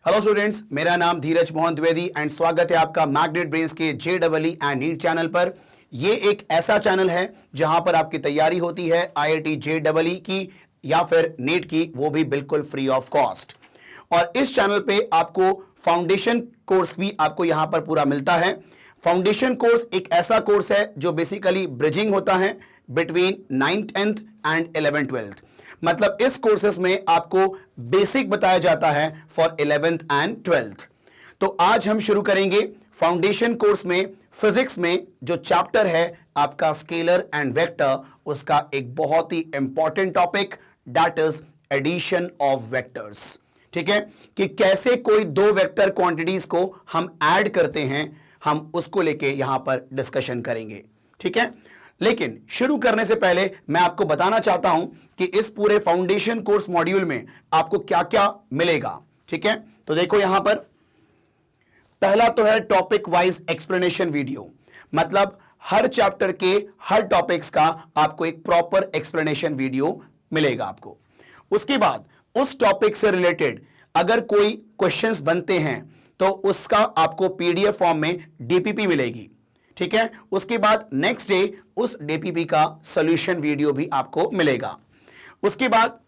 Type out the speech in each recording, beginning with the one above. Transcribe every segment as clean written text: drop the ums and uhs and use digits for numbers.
Hello students, मेरा नाम धीरज Mohan Dwivedi and स्वागत है आपका मैग्नेट ब्रेन्स के JEE एंड नीट चैनल पर। ये एक ऐसा चैनल है जहां पर आपकी तैयारी होती है IIT JEE की या फिर नीट की, वो भी बिल्कुल फ्री ऑफ कॉस्ट। और इस चैनल पे आपको फाउंडेशन कोर्स भी आपको यहां पर पूरा मिलता है। फाउंडेशन कोर्स एक ऐसा कोर्स है जो बेसिकली ब्रिजिंग होता है between 9th 10th and 11th 12th। मतलब इस कोर्सेस में आपको बेसिक बताया जाता है फॉर 11th एंड 12th। तो आज हम शुरू करेंगे फाउंडेशन कोर्स में फिजिक्स में जो चैप्टर है आपका स्केलर एंड वेक्टर, उसका एक बहुत ही important topic that is addition of vectors. ठीक है, कि कैसे कोई दो वेक्टर क्वांटिटीज को हम ऐड करते हैं, हम उसको लेके यहां पर डिस्कशन करेंगे। ठीक है, लेकिन शुरू करने से पहले मैं आपको बताना चाहता हूं कि इस पूरे फाउंडेशन कोर्स मॉड्यूल में आपको क्या क्या मिलेगा। ठीक है, तो देखो यहां पर पहला तो है टॉपिक वाइज एक्सप्लेनेशन वीडियो, मतलब हर चैप्टर के हर टॉपिक्स का आपको एक प्रॉपर एक्सप्लेनेशन वीडियो मिलेगा आपको। उसके बाद उस टॉपिक से रिलेटेड अगर कोई क्वेश्चंस बनते हैं तो उसका आपको PDF फॉर्म में DPP मिलेगी। ठीक है, उसके बाद नेक्स्ट डे उस DPP का सॉल्यूशन वीडियो भी आपको मिलेगा। उसके बाद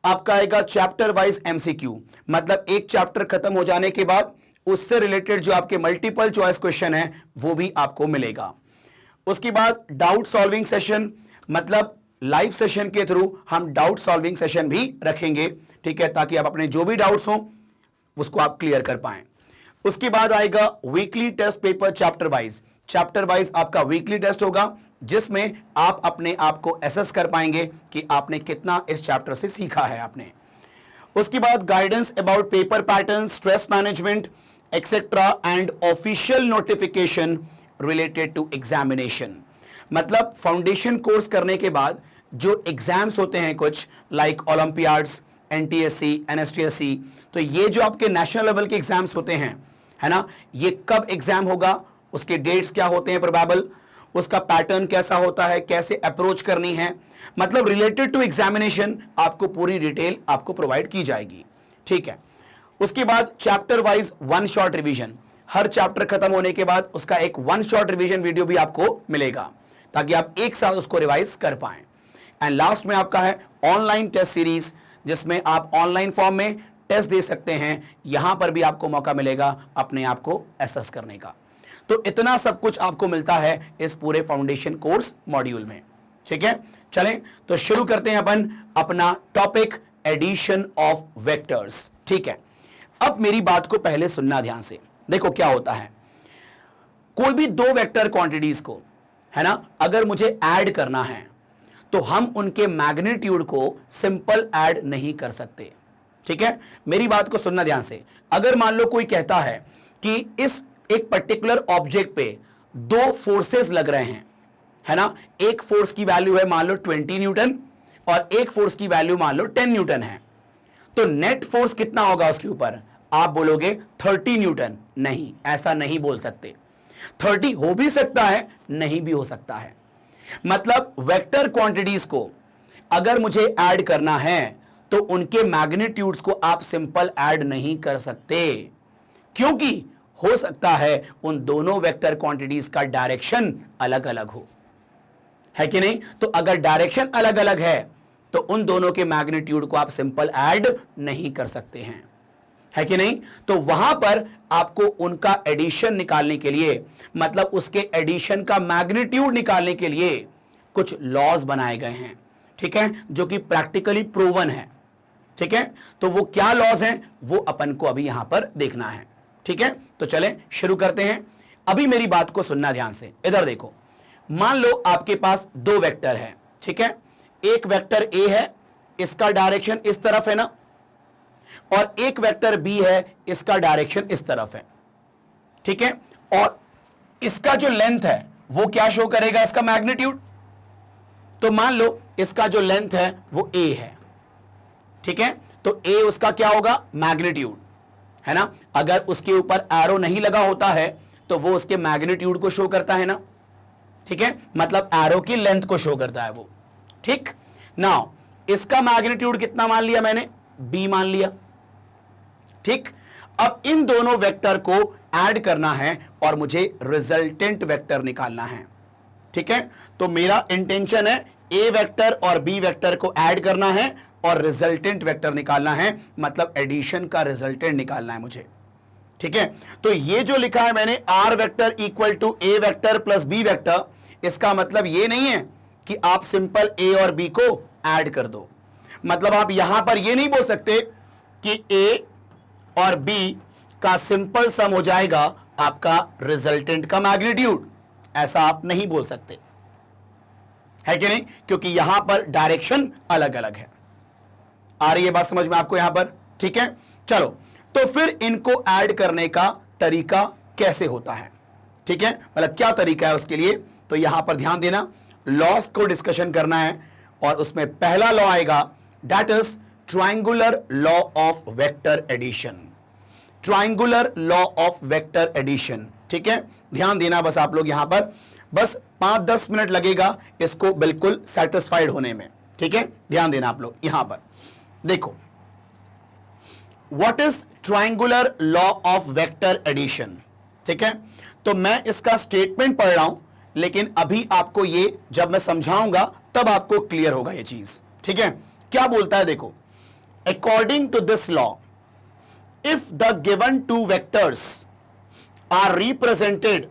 आपका आएगा चैप्टर वाइज MCQ, मतलब एक चैप्टर खत्म हो जाने के बाद उससे रिलेटेड जो आपके मल्टीपल चॉइस क्वेश्चन है वो भी आपको मिलेगा। उसके बाद डाउट सॉल्विंग सेशन, मतलब लाइव सेशन के थ्रू हम डाउट सॉल्विंग सेशन भी रखेंगे। ठीक है, ताकि आप अपने जो भी डाउट्स हो उसको आप क्लियर कर पाएं। उसके बाद आएगा weekly test paper chapter wise आपका वीकली टेस्ट होगा जिसमें आप अपने आप को एसेस कर पाएंगे कि आपने कितना इस चैप्टर से सीखा है आपने। उसके बाद guidance about paper pattern, stress management etcetera and official notification related to examination. मतलब फाउंडेशन कोर्स करने के बाद जो एग्जाम्स होते हैं कुछ लाइक ओलंपियाड्स, NTSC, NSTSC, तो ये जो आपके नेशनल लेवल के एग्जाम्स होते हैं, है ना, ये कब एग्जाम होगा, उसके डेट्स क्या होते हैं प्रोबेबल, उसका पैटर्न कैसा होता है, कैसे अप्रोच करनी है, मतलब रिलेटेड टू एग्जामिनेशन आपको पूरी डिटेल आपको प्रोवाइड की जाएगी। ठीक है, उसके बाद chapter wise one shot revision, हर चैप्टर खत्म होने के बाद उसका एक वन शॉट रिवीजन वीडियो भी आपको मिलेगा ताकि आप एक साथ उसको रिवाइज कर पाएं। एंड लास्ट में आपका है ऑनलाइन टेस्ट सीरीज, जिसमें आप ऑनलाइन फॉर्म में टेस्ट दे सकते हैं। यहां पर भी आपको मौका मिलेगा अपने आप को एसेस करने का। तो इतना सब कुछ आपको मिलता है इस पूरे फाउंडेशन कोर्स मॉड्यूल में। ठीक है, चलें तो शुरू करते हैं अपन अपना टॉपिक एडिशन ऑफ वेक्टर्स। ठीक है, अब मेरी बात को पहले सुनना ध्यान से। देखो क्या होता है, कोई भी दो वेक्टर क्वांटिटीज को, है ना, अगर मुझे ऐड करना है तो हम उनके मैग्नीट्यूड को सिंपल ऐड नहीं कर सकते। ठीक है, मेरी बात को सुनना ध्यान से। अगर मान लो कोई कहता है कि इस एक पर्टिकुलर ऑब्जेक्ट पे दो फोर्सेस लग रहे हैं, है ना, एक फोर्स की वैल्यू है मान लो 20 न्यूटन और एक फोर्स की वैल्यू मान लो 10 न्यूटन है, तो नेट फोर्स कितना होगा उसके ऊपर? आप बोलोगे 30 न्यूटन। नहीं, ऐसा नहीं बोल सकते। 30 हो भी सकता है, नहीं भी हो सकता है। मतलब वेक्टर क्वांटिटीज को अगर मुझे ऐड करना है तो उनके मैग्नीट्यूड्स को आप सिंपल ऐड नहीं कर सकते, क्योंकि हो सकता है उन दोनों वेक्टर क्वांटिटीज का डायरेक्शन अलग अलग हो, है कि नहीं। तो अगर डायरेक्शन अलग अलग है तो उन दोनों के मैग्नीट्यूड को आप सिंपल ऐड नहीं कर सकते हैं, है कि नहीं। तो वहां पर आपको उनका एडिशन निकालने के लिए, मतलब उसके एडिशन का मैग्नीट्यूड निकालने के लिए कुछ लॉज बनाए गए हैं। ठीक है, जो कि प्रैक्टिकली प्रूवन है। ठीक है, तो वो क्या लॉज हैं वो अपन को अभी यहां पर देखना है। ठीक है, तो चलें शुरू करते हैं। अभी मेरी बात को सुनना ध्यान से, इधर देखो। मान लो आपके पास दो वेक्टर है। ठीक है, एक वेक्टर A है, इसका डायरेक्शन इस तरफ है ना, और एक वेक्टर B है, इसका डायरेक्शन इस तरफ है। ठीक है, और इसका जो लेंथ है वो क्या शो करेगा? इसका मैग्नीट्यूड। तो मान लो इसका जो लेंथ है वो A है। ठीक है, तो A उसका क्या होगा? मैग्नीट्यूड, है ना। अगर उसके ऊपर एरो नहीं लगा होता है तो वो उसके मैग्नीट्यूड को शो करता है ना। ठीक है, मतलब एरो की लेंथ को शो करता है वो। ठीक, नाउ इसका मैग्नीट्यूड कितना मान लिया मैंने? B मान लिया। ठीक, अब इन दोनों वेक्टर को ऐड करना है और मुझे रिजल्टेंट वेक्टर निकालना है। ठीक है, तो मेरा इंटेंशन है ए वेक्टर और बी वेक्टर को ऐड करना है और रिजल्टेंट वेक्टर निकालना है, मतलब एडिशन का रिजल्टेंट निकालना है मुझे। ठीक है, तो ये जो लिखा है मैंने R vector equal to A vector plus B vector, इसका मतलब ये नहीं है कि आप सिंपल ए और बी को ऐड कर दो। मतलब आप यहां पर ये नहीं बोल सकते कि ए और बी का सिंपल सम हो जाएगा आपका रिजल्टेंट का मैग्नीट्यूड, ऐसा आप नहीं बोल सकते, है कि नहीं, क्योंकि यहां पर डायरेक्शन अलग अलग है। आ रही है बात समझ में आपको यहां पर? ठीक है, चलो, तो फिर इनको ऐड करने का तरीका कैसे होता है? ठीक है, मतलब क्या तरीका है उसके लिए, तो यहां पर ध्यान देना, लॉस को डिस्कशन करना है और उसमें पहला लॉ आएगा, that is triangular law of vector addition. Triangular law of vector addition. ठीक है, ध्यान देना बस आप लोग यहां पर, बस 5-10 मिनट लगेगा इसको बिल्कुल सेटिस्फाइड होने में। ठीक है, ध्यान देना आप लोग यहां पर। देखो, what is triangular law of vector addition? ठीक है, तो मैं इसका स्टेटमेंट पढ़ रहा हूं, लेकिन अभी आपको ये जब मैं समझाऊंगा तब आपको क्लियर होगा ये चीज। ठीक है, क्या बोलता है देखो, according to this law, if the given two vectors are represented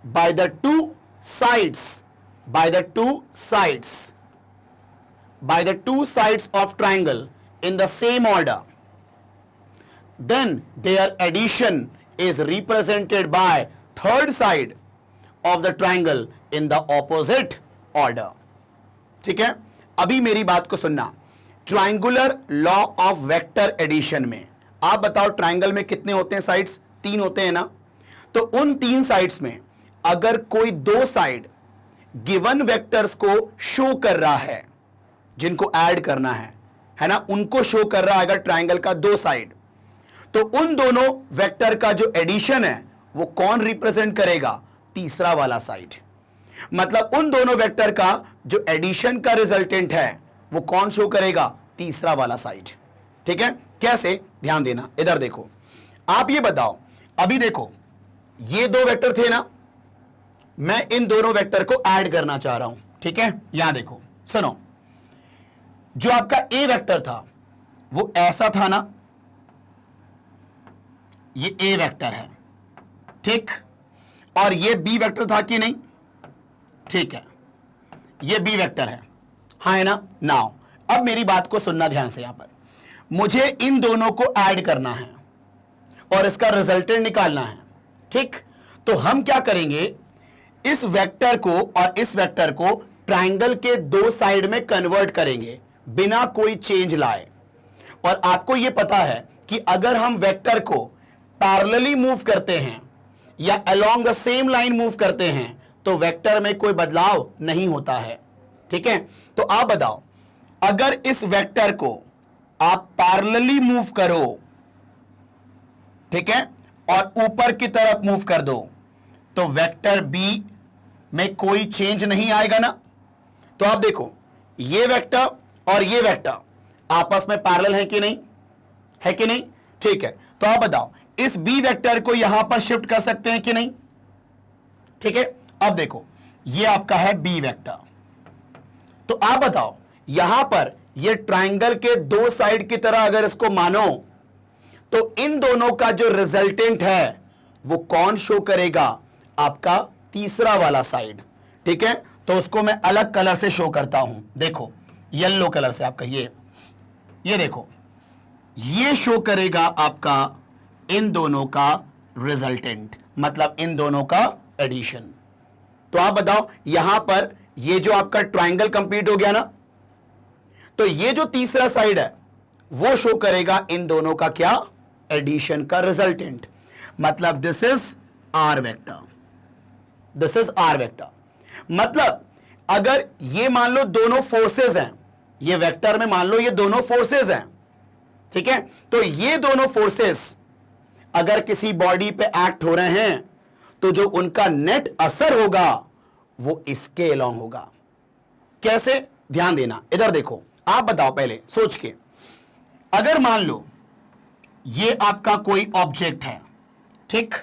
by the two sides of triangle in the same order, then their addition is represented by third side of the triangle in the opposite order. ठीक है, अभी मेरी बात को सुनना। Triangular law of vector addition में आप बताओ, ट्रायंगल में कितने होते हैं साइड्स? 3 होते हैं ना। तो उन 3 साइड्स में अगर कोई 2 साइड गिवन वेक्टर्स को शो कर रहा है, जिनको ऐड करना है ना, उनको शो कर रहा है अगर ट्रायंगल का 2 साइड, तो उन दोनों वेक्टर का जो एडिशन है वो कौन रिप्रेजेंट करेगा? तीसरा वाला साइड। मतलब उन दोनों वेक्टर का जो एडिशन का रिजल्टेंट है वो कौन शो करेगा? तीसरा वाला साइड। ठीक है, कैसे? ध्यान देना, इधर देखो, आप ये बताओ, अभी देखो ये 2 वेक्टर थे ना, मैं इन दोनों वेक्टर को ऐड करना चाह रहा हूं। ठीक है, यहां देखो, सुनो, जो आपका ए वेक्टर था वो ऐसा था ना, ये ए वेक्टर है, ठीक, और ये बी वेक्टर था कि नहीं? ठीक है, ये बी वेक्टर है, हाँ है ना। नाउ अब मेरी बात को सुनना ध्यान से, यहां पर मुझे इन दोनों को ऐड करना है और इसका रिजल्टेंट निकालना है। ठीक, तो हम क्या करेंगे, इस वेक्टर को और इस वेक्टर को ट्रायंगल के 2 साइड में कन्वर्ट करेंगे बिना कोई चेंज लाए। और आपको यह पता है कि अगर हम वेक्टर को पैरेलली मूव करते हैं या along the same line move करते हैं तो वेक्टर में कोई बदलाव नहीं होता है। ठीक है, तो आप बताओ, अगर इस वेक्टर को आप पैरेलली मूव करो, ठीक है, और ऊपर की तरफ मूव कर दो, तो वेक्टर बी में कोई चेंज नहीं आएगा ना। तो आप देखो, ये वेक्टर और ये वेक्टर आपस में पैरेलल है कि नहीं? है कि नहीं? ठीक है, तो आप बताओ, इस बी वेक्टर को यहां पर शिफ्ट कर सकते हैं कि नहीं? ठीक है, अब देखो, ये आपका है बी वेक्टर, तो आप बताओ, यहां पर ये ट्रायंगल के 2 साइड की तरह अगर इसको मानो, तो इन दोनों का जो रिजल्टेंट है वो कौन शो करेगा? आपका तीसरा वाला साइड। ठीक है, तो उसको मैं अलग कलर से शो करता हूं, देखो येलो कलर से, आपका ये देखो, ये शो करेगा आपका इन दोनों का रिजल्टेंट, मतलब इन दोनों का एडिशन। तो आप बताओ, यहां पर ये जो आपका ट्रायंगल कंप्लीट हो गया ना, तो ये जो तीसरा साइड है वो शो करेगा इन दोनों का क्या? एडिशन का रिजल्टेंट। मतलब this is R vector, this is R vector. मतलब अगर ये मान लो दोनों फोर्सेस हैं, ये वेक्टर में मान लो ये दोनों फोर्सेस हैं, ठीक है, तो ये दोनों फोर्सेस अगर किसी बॉडी पे एक्ट हो रहे हैं तो जो उनका नेट असर होगा वो इसके अलोंग होगा। कैसे? ध्यान देना, इधर देखो, आप बताओ पहले सोच के, अगर मान लो ये आपका कोई ऑब्जेक्ट है, ठीक।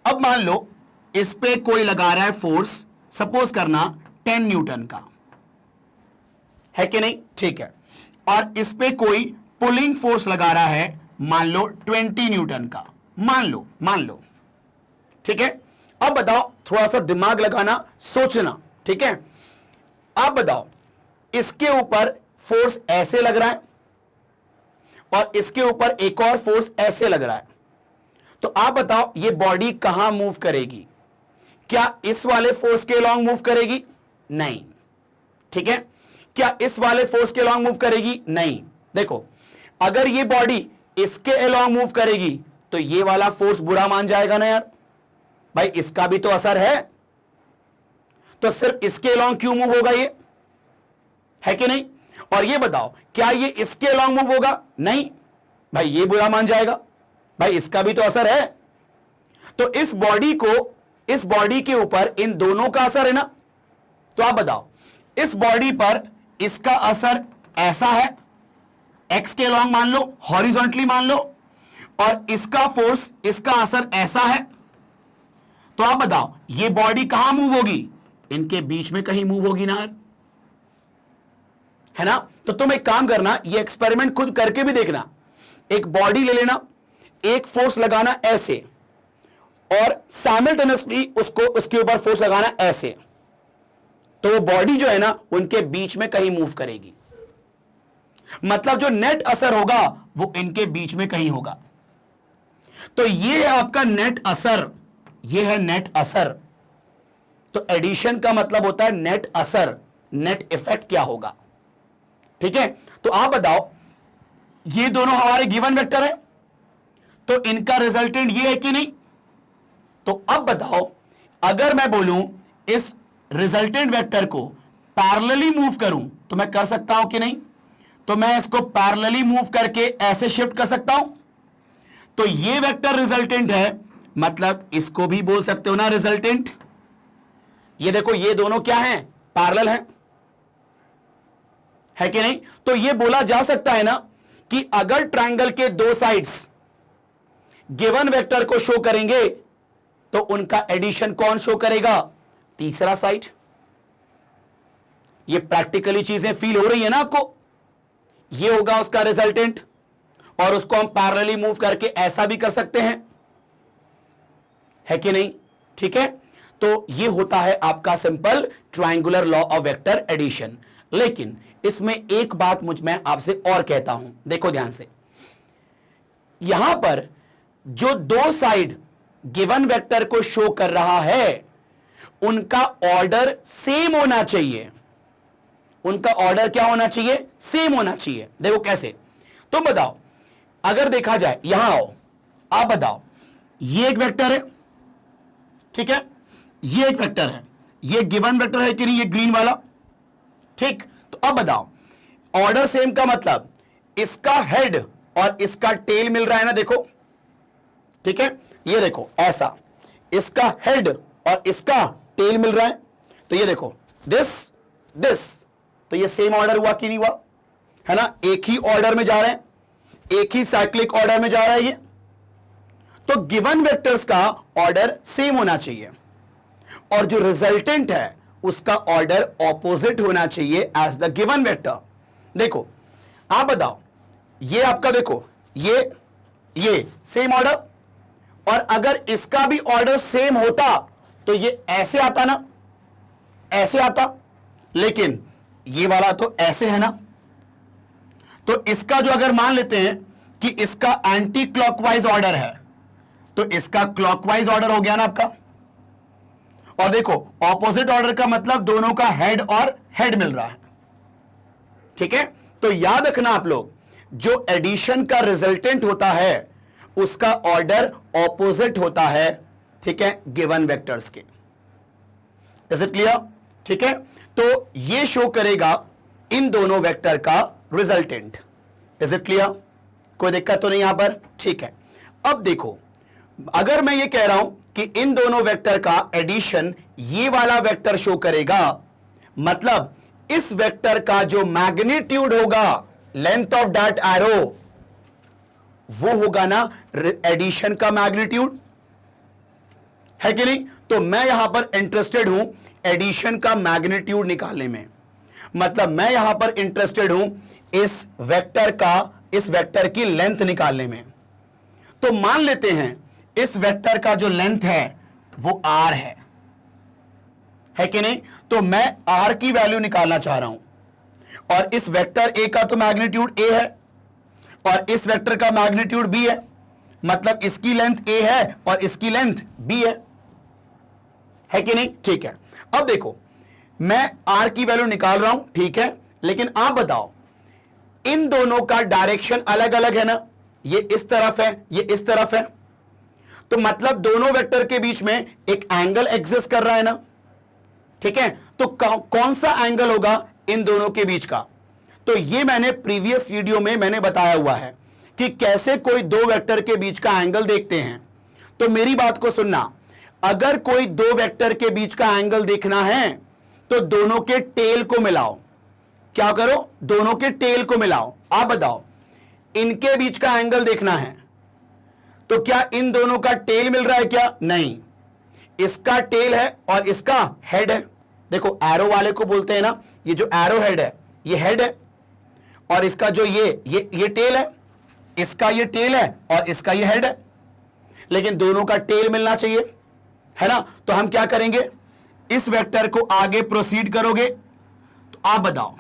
अब मान लो इस पे कोई लगा रहा है फोर्स, सपोज करना 10 न्यूटन का है कि नहीं, ठीक है। और इस पे कोई पुलिंग फोर्स लगा रहा है, मान लो 20 न्यूटन का, मान लो, ठीक है। अब बताओ, थोड़ा सा दिमाग लगाना, सोचना, ठीक है। आप बताओ, इसके ऊपर फोर्स ऐसे लग रहा है और इसके ऊपर एक और फोर्स ऐसे लग रहा है, तो आप बताओ ये बॉडी कहां मूव करेगी? क्या इस वाले फोर्स के अलोंग मूव करेगी? नहीं, ठीक है। क्या इस वाले फोर्स के अलोंग मूव करेगी? नहीं। देखो, अगर ये बॉडी इसके अलोंग मूव करेगी तो ये वाला फोर्स बुरा मान जाएगा ना यार, भाई इसका भी तो असर है, तो सिर्फ इसके अलोंग क्यों मूव होगा? ये है कि नहीं? और ये बताओ, क्या ये इसके अलोंग मूव होगा? नहीं, भाई ये बुरा मान जाएगा, भाई इसका भी तो असर है। तो इस बॉडी के ऊपर इन दोनों का असर है ना। तो आप बताओ, इस बॉडी पर इसका असर ऐसा है, एक्स के अलोंग मान लो, हॉरिजॉन्टली मान लो, और इसका फोर्स, इसका असर ऐसा है। तो आप बताओ ये बॉडी कहां मूव होगी? इनके बीच में कहीं मूव होगी ना, है ना। तो तुम एक काम करना, ये एक्सपेरिमेंट खुद करके भी देखना। एक बॉडी ले लेना, एक फोर्स लगाना ऐसे, और साइमल्टेनियसली उसके ऊपर फोर्स लगाना ऐसे, तो वो बॉडी जो है ना उनके बीच में कहीं मूव करेगी। मतलब जो नेट असर होगा वो इनके बीच में कहीं होगा। तो ये है आपका नेट असर, ये है नेट असर। तो एडिशन का मतलब होता है नेट असर, नेट इफेक्ट क्या होगा, ठीक है। तो आप बताओ, ये दोनों हमारे गिवन वेक्टर है, तो इनका रिजल्टेंट ये है कि नहीं? तो अब बताओ, अगर मैं बोलूं इस रिजल्टेंट वेक्टर को पैरेलली मूव करूं तो मैं कर सकता हूं कि नहीं? तो मैं इसको पैरेलली मूव करके ऐसे शिफ्ट कर सकता हूं। तो ये वेक्टर रिजल्टेंट है, मतलब इसको भी बोल सकते हो ना रिजल्टेंट। ये देखो, ये दोनों क्या हैं? पैरेलल हैं, है कि नहीं? तो ये बोला जा सकता है ना कि अगर ट्रायंगल के दो साइड्स गिवन वेक्टर को शो करेंगे तो उनका एडिशन कौन शो करेगा? तीसरा साइड। ये प्रैक्टिकली चीजें फील हो रही है ना आपको? ये होगा उसका रिजल्टेंट, और उसको हम पैरेलली मूव करके ऐसा भी कर सकते हैं, है कि नहीं? ठीक है। तो ये होता है आपका simple triangular law of vector addition. लेकिन इसमें एक बात मैं आपसे और कहता हूं, देखो ध्यान से, यहां पर जो दो साइड गिवन वेक्टर को शो कर रहा है उनका ऑर्डर सेम होना चाहिए। उनका ऑर्डर क्या होना चाहिए? सेम होना चाहिए। देखो कैसे, तुम बताओ, अगर देखा जाए, यहां आओ, आप बताओ, ये एक वेक्टर है, ठीक है, ये एक वेक्टर है, ये गिवन वेक्टर है कि नहीं? ये ग्रीन वाला, ठीक। तो अब बताओ, ऑर्डर सेम का मतलब इसका हेड और इसका टेल मिल रहा है ना, देखो, ठीक है। ये देखो ऐसा, इसका हेड और इसका टेल मिल रहा है, तो ये देखो दिस, तो ये सेम ऑर्डर हुआ कि नहीं हुआ? है ना, एक ही ऑर्डर में जा रहे हैं, एक ही साइक्लिक ऑर्डर में जा रहा है ये। तो गिवन वेक्टर्स का ऑर्डर सेम होना चाहिए, और जो रिजल्टेंट है उसका ऑर्डर ऑपोजिट होना चाहिए एज द गिवन वेक्टर। देखो, आप बताओ, ये आपका देखो, ये सेम ऑर्डर, और अगर इसका भी ऑर्डर सेम होता तो ये ऐसे आता ना, ऐसे आता, लेकिन ये वाला तो ऐसे है ना। तो इसका जो अगर मान लेते हैं कि इसका एंटी क्लॉकवाइज ऑर्डर है, तो इसका क्लॉकवाइज ऑर्डर हो गया ना आपका। और देखो, ऑपोजिट ऑर्डर का मतलब दोनों का हेड और हेड मिल रहा है, ठीक है। तो याद रखना आप लोग, जो एडिशन का रिजल्टेंट होता है उसका ऑर्डर ऑपोजिट होता है, ठीक है, गिवन वेक्टर्स के। Is it clear? ठीक है। तो ये शो करेगा इन दोनों वेक्टर का रिजल्टेंट। Is it clear? कोई दिक्कत तो नहीं यहां पर? ठीक है। अब देखो, अगर मैं ये कह रहा हूं कि इन दोनों वेक्टर का एडिशन ये वाला वेक्टर शो करेगा, मतलब इस वेक्टर का जो मैग्नीट्यूड होगा, लेंथ ऑफ दैट एरो, वो होगा ना एडिशन का मैग्नीट्यूड, है कि नहीं? तो मैं यहां पर इंटरेस्टेड हूं एडिशन का मैग्नीट्यूड निकालने में, मतलब मैं यहां पर इंटरेस्टेड हूं इस वेक्टर की लेंथ निकालने में। तो मान लेते हैं इस वेक्टर का जो लेंथ है वो r है कि नहीं? तो मैं r की वैल्यू निकालना चाह रहा हूं, और इस वेक्टर a का तो मैग्नीट्यूड a है और इस वेक्टर का मैग्नीट्यूड b है, मतलब इसकी लेंथ a है और इसकी लेंथ b है कि नहीं? ठीक है। अब देखो मैं r की वैल्यू निकाल रहा हूं, ठीक है, लेकिन आप बताओ इन दोनों का डायरेक्शन अलग अलग है ना, ये इस तरफ है, ये इस तरफ है, तो मतलब दोनों वेक्टर के बीच में एक एंगल एग्जिस्ट कर रहा है ना, ठीक है? तो कौन सा एंगल होगा इन दोनों के बीच का? तो ये मैंने प्रीवियस वीडियो में मैंने बताया हुआ है कि कैसे कोई दो वेक्टर के बीच का एंगल देखते हैं। तो मेरी बात को सुनना, अगर कोई दो वेक्टर के बीच का एंगल देखना है तो दोनों के टेल को मिलाओ। क्या करो? दोनों के टेल को मिलाओ। आप बताओ इनके बीच का एंगल देखना है तो क्या इन दोनों का टेल मिल रहा है क्या? नहीं, इसका टेल है और इसका हेड है। देखो एरो वाले को बोलते हैं ना, ये जो एरो हेड है ये हेड है, और इसका जो ये टेल है, इसका ये टेल है और इसका ये हेड है, लेकिन दोनों का टेल मिलना चाहिए, है ना? तो हम क्या करेंगे, इस वेक्टर को आगे प्रोसीड करोगे तो आप बताओ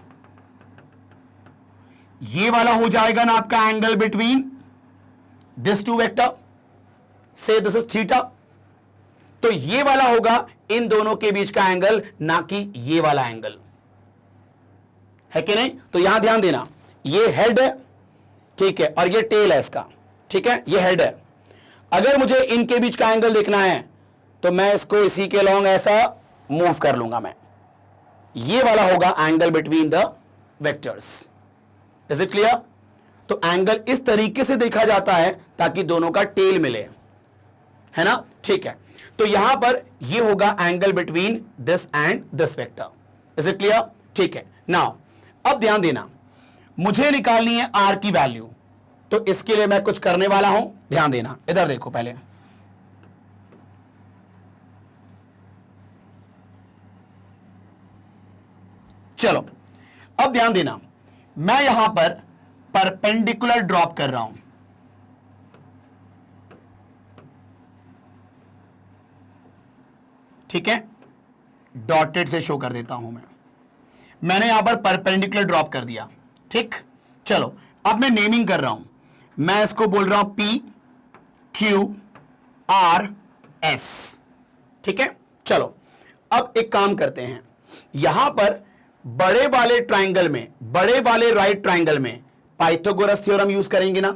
ये वाला हो जाएगा ना आपका angle between this two vector, say this is theta, तो ये वाला होगा इन दोनों के बीच का एंगल, ना कि ये वाला एंगल, है कि नहीं? तो यहां ध्यान देना, ये हेड है, ठीक है, और ये टेल है इसका, ठीक है, ये हेड है। अगर मुझे इनके बीच का एंगल देखना है तो मैं इसको इसी के लॉन्ग ऐसा मूव कर लूंगा, मैं ये वाला होगा angle between the vectors. Is it clear? तो एंगल इस तरीके से देखा जाता है ताकि दोनों का टेल मिले, है ना? ठीक है, तो यहां पर ये होगा angle between this and this vector. Is it clear? ठीक है। नाउ अब ध्यान देना, मुझे निकालनी है r की वैल्यू, तो इसके लिए मैं कुछ करने वाला हूं, ध्यान देना, इधर देखो पहले। चलो अब ध्यान देना, मैं यहां पर परपेंडिकुलर ड्रॉप कर रहा हूं, ठीक है, डॉटेड से शो कर देता हूं मैंने यहां पर परपेंडिकुलर ड्रॉप कर दिया, ठीक। चलो अब मैं नेमिंग कर रहा हूं, मैं इसको बोल रहा हूं P Q R S, ठीक है। चलो अब एक काम करते हैं, यहां पर बड़े वाले ट्राइंगल में, बड़े वाले राइट ट्राइंगल में पाइथागोरस थ्योरम यूज करेंगे ना,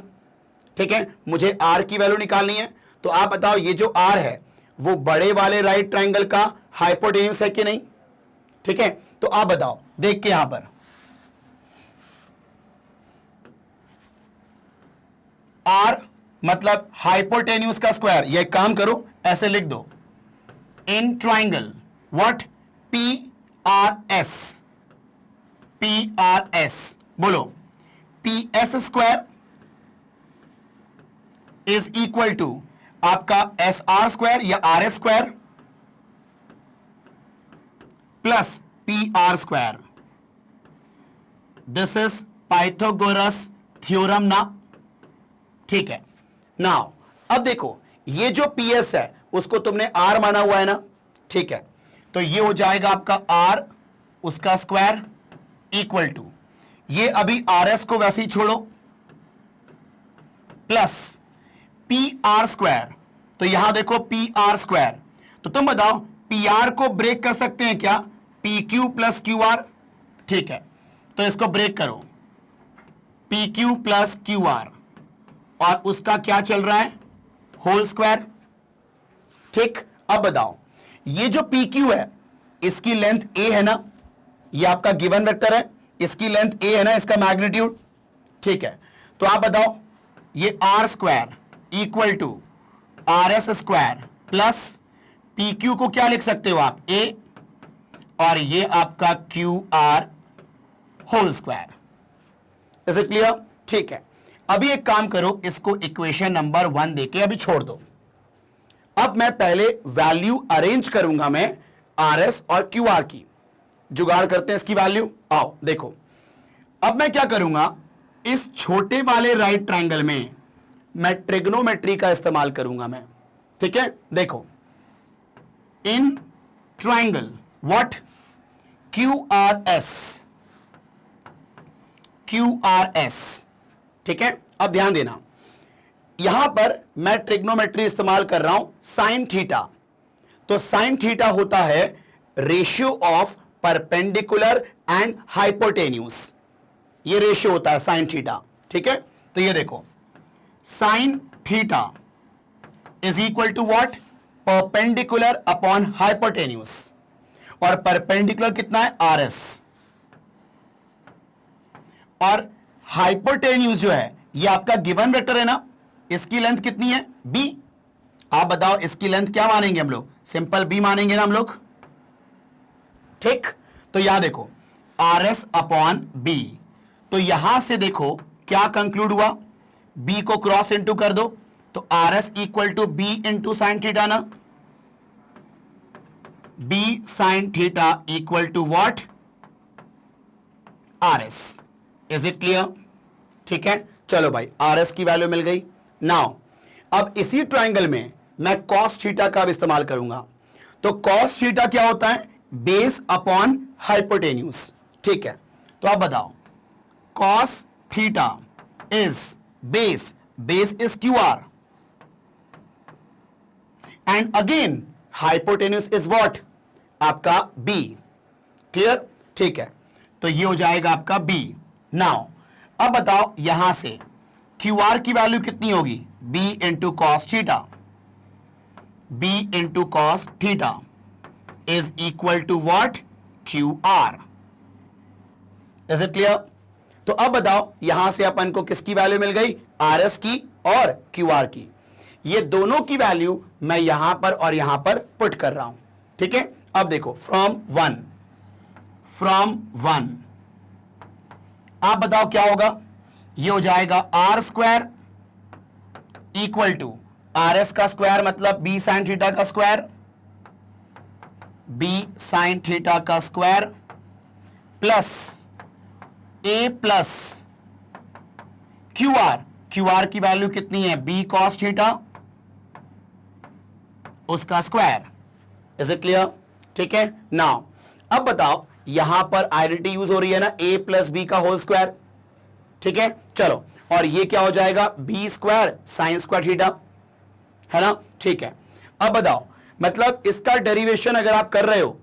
ठीक है। मुझे r की वैल्यू निकालनी है, तो आप बताओ ये जो r है वो बड़े वाले राइट ट्राइंगल का हाइपोटेन्यूज है कि नहीं, ठीक है। तो आप बताओ, देख के यहां पर r मतलब हाइपोटेन्यूज का स्क्वायर, ये काम करो ऐसे लिख दो, in triangle what PRS, PRS बोलो, PS square is equal to आपका SR स्क्वायर या RS square plus PR square. This is Pythagoras theorem ना, ठीक है। नाउ अब देखो, ये जो PS है उसको तुमने R माना हुआ है ना, ठीक है, तो ये हो जाएगा आपका R उसका स्क्वायर इक्वल टू, ये अभी RS को वैसे ही छोड़ो, प्लस PR स्क्वायर, तो यहां देखो PR स्क्वायर, तो तुम बताओ PR को ब्रेक कर सकते हैं क्या, PQ प्लस QR, ठीक है, तो इसको ब्रेक करो, PQ प्लस QR, और उसका क्या चल रहा है, होल स्क्वायर, ठीक। अब बताओ, ये जो PQ है इसकी लेंथ A है ना, ये आपका गिवन वेक्टर है, इसकी लेंथ A है ना, इसका मैग्नीट्यूड, ठीक है। तो आप बताओ, ये R square equal to RS square plus PQ को क्या लिख सकते हो आप, A, और ये आपका QR whole square. Is it clear? ठीक है। अभी एक काम करो, इसको इक्वेशन नंबर 1 देके अभी छोड़ दो। अब मैं पहले वैल्यू अरेंज करूंगा मैं RS और QR की, जुगाड़ करते हैं इसकी वैल्यू। आओ देखो, अब मैं क्या करूंगा, इस छोटे वाले राइट ट्रायंगल में मैं ट्रिग्नोमेट्री का इस्तेमाल करूंगा मैं, ठीक है। देखो, इन ट्रायंगल व्हाट, QRS, ठीक है। अब ध्यान देना, यहां पर मैं ट्रिग्नोमेट्री इस्तेमाल कर रहा हूं साइन थीटा। तो साइन थीटा होता है ratio of perpendicular and hypotenuse, ये रेशियो होता है साइन थीटा, ठीक है। तो ये देखो, sine theta is equal to what, perpendicular upon hypotenuse, और परपेंडिकुलर कितना है RS, और हाइपोटेन्यूज जो है ये आपका गिवन वेक्टर है ना, इसकी लेंथ कितनी है b। आप बताओ इसकी लेंथ क्या मानेंगे हम लोग, सिंपल b मानेंगे ना हम लोग, ठीक। तो यहां देखो RS अपॉन b, तो यहां से देखो क्या कंक्लूड हुआ, b को क्रॉस इंटू कर दो, तो RS equal to b into sine theta ना, b sine theta equal to what, RS। Is it clear, ठीक है। चलो भाई, RS की वैल्यू मिल गई। नाउ अब इसी ट्रायंगल में मैं कॉस थीटा का भी इस्तेमाल करूंगा। तो कॉस थीटा क्या होता है, बेस अपॉन हाइपोटेन्यूज, ठीक है। तो आप बताओ, cos theta is base, base is QR, and again hypotenuse is what, आपका B। क्लियर, ठीक है। तो ये हो जाएगा आपका B। नाउ अब बताओ, यहां से QR की वैल्यू कितनी होगी, B into cos theta, B into cos theta is equal to what, QR। Is it clear. तो अब बताओ, यहां से अपन को किसकी वैल्यू मिल गई, RS की और QR की। ये दोनों की वैल्यू मैं यहां पर और यहां पर पुट कर रहा हूं, ठीक है। अब देखो, फ्रॉम वन आप बताओ क्या होगा, ये हो जाएगा R square equal to RS का स्क्वायर मतलब B साइन थीटा का स्क्वायर, B साइन थीटा का square plus A plus QR की वैल्यू कितनी है, B कॉस थीटा, उसका स्क्वायर। इज इट क्लियर, ठीक है। नाउ अब बताओ, यहां पर आइडेंटिटी यूज हो रही है ना, A प्लस B का होल स्क्वायर, ठीक है। चलो, और ये क्या हो जाएगा, B square sine square theta, है ना, ठीक है। अब बताओ, मतलब इसका डेरिवेशन अगर आप कर रहे हो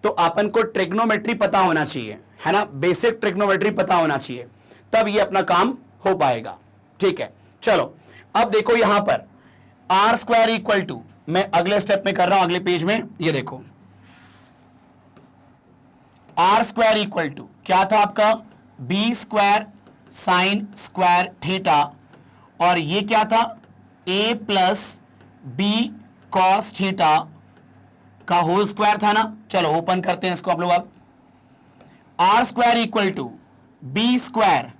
तो अपन को ट्रिग्नोमेट्री पता होना चाहिए, है ना, बेसिक ट्रिग्नोमेट्री पता होना चाहिए, तब ये अपना काम हो पाएगा, ठीक है। चलो, अब देखो यहां पर R स्क्वायर इक्वल टू, मैं अगले स्टेप में कर रहा हूं, अगले पेज में, ये देखो R स्क्वायर इक्वल टू क्या था आपका, B square sine square theta, और ये क्या था, A plus B cos theta का होल स्क्वायर था ना। चलो ओपन करते हैं इसको आप लोग। अब R square equal to B square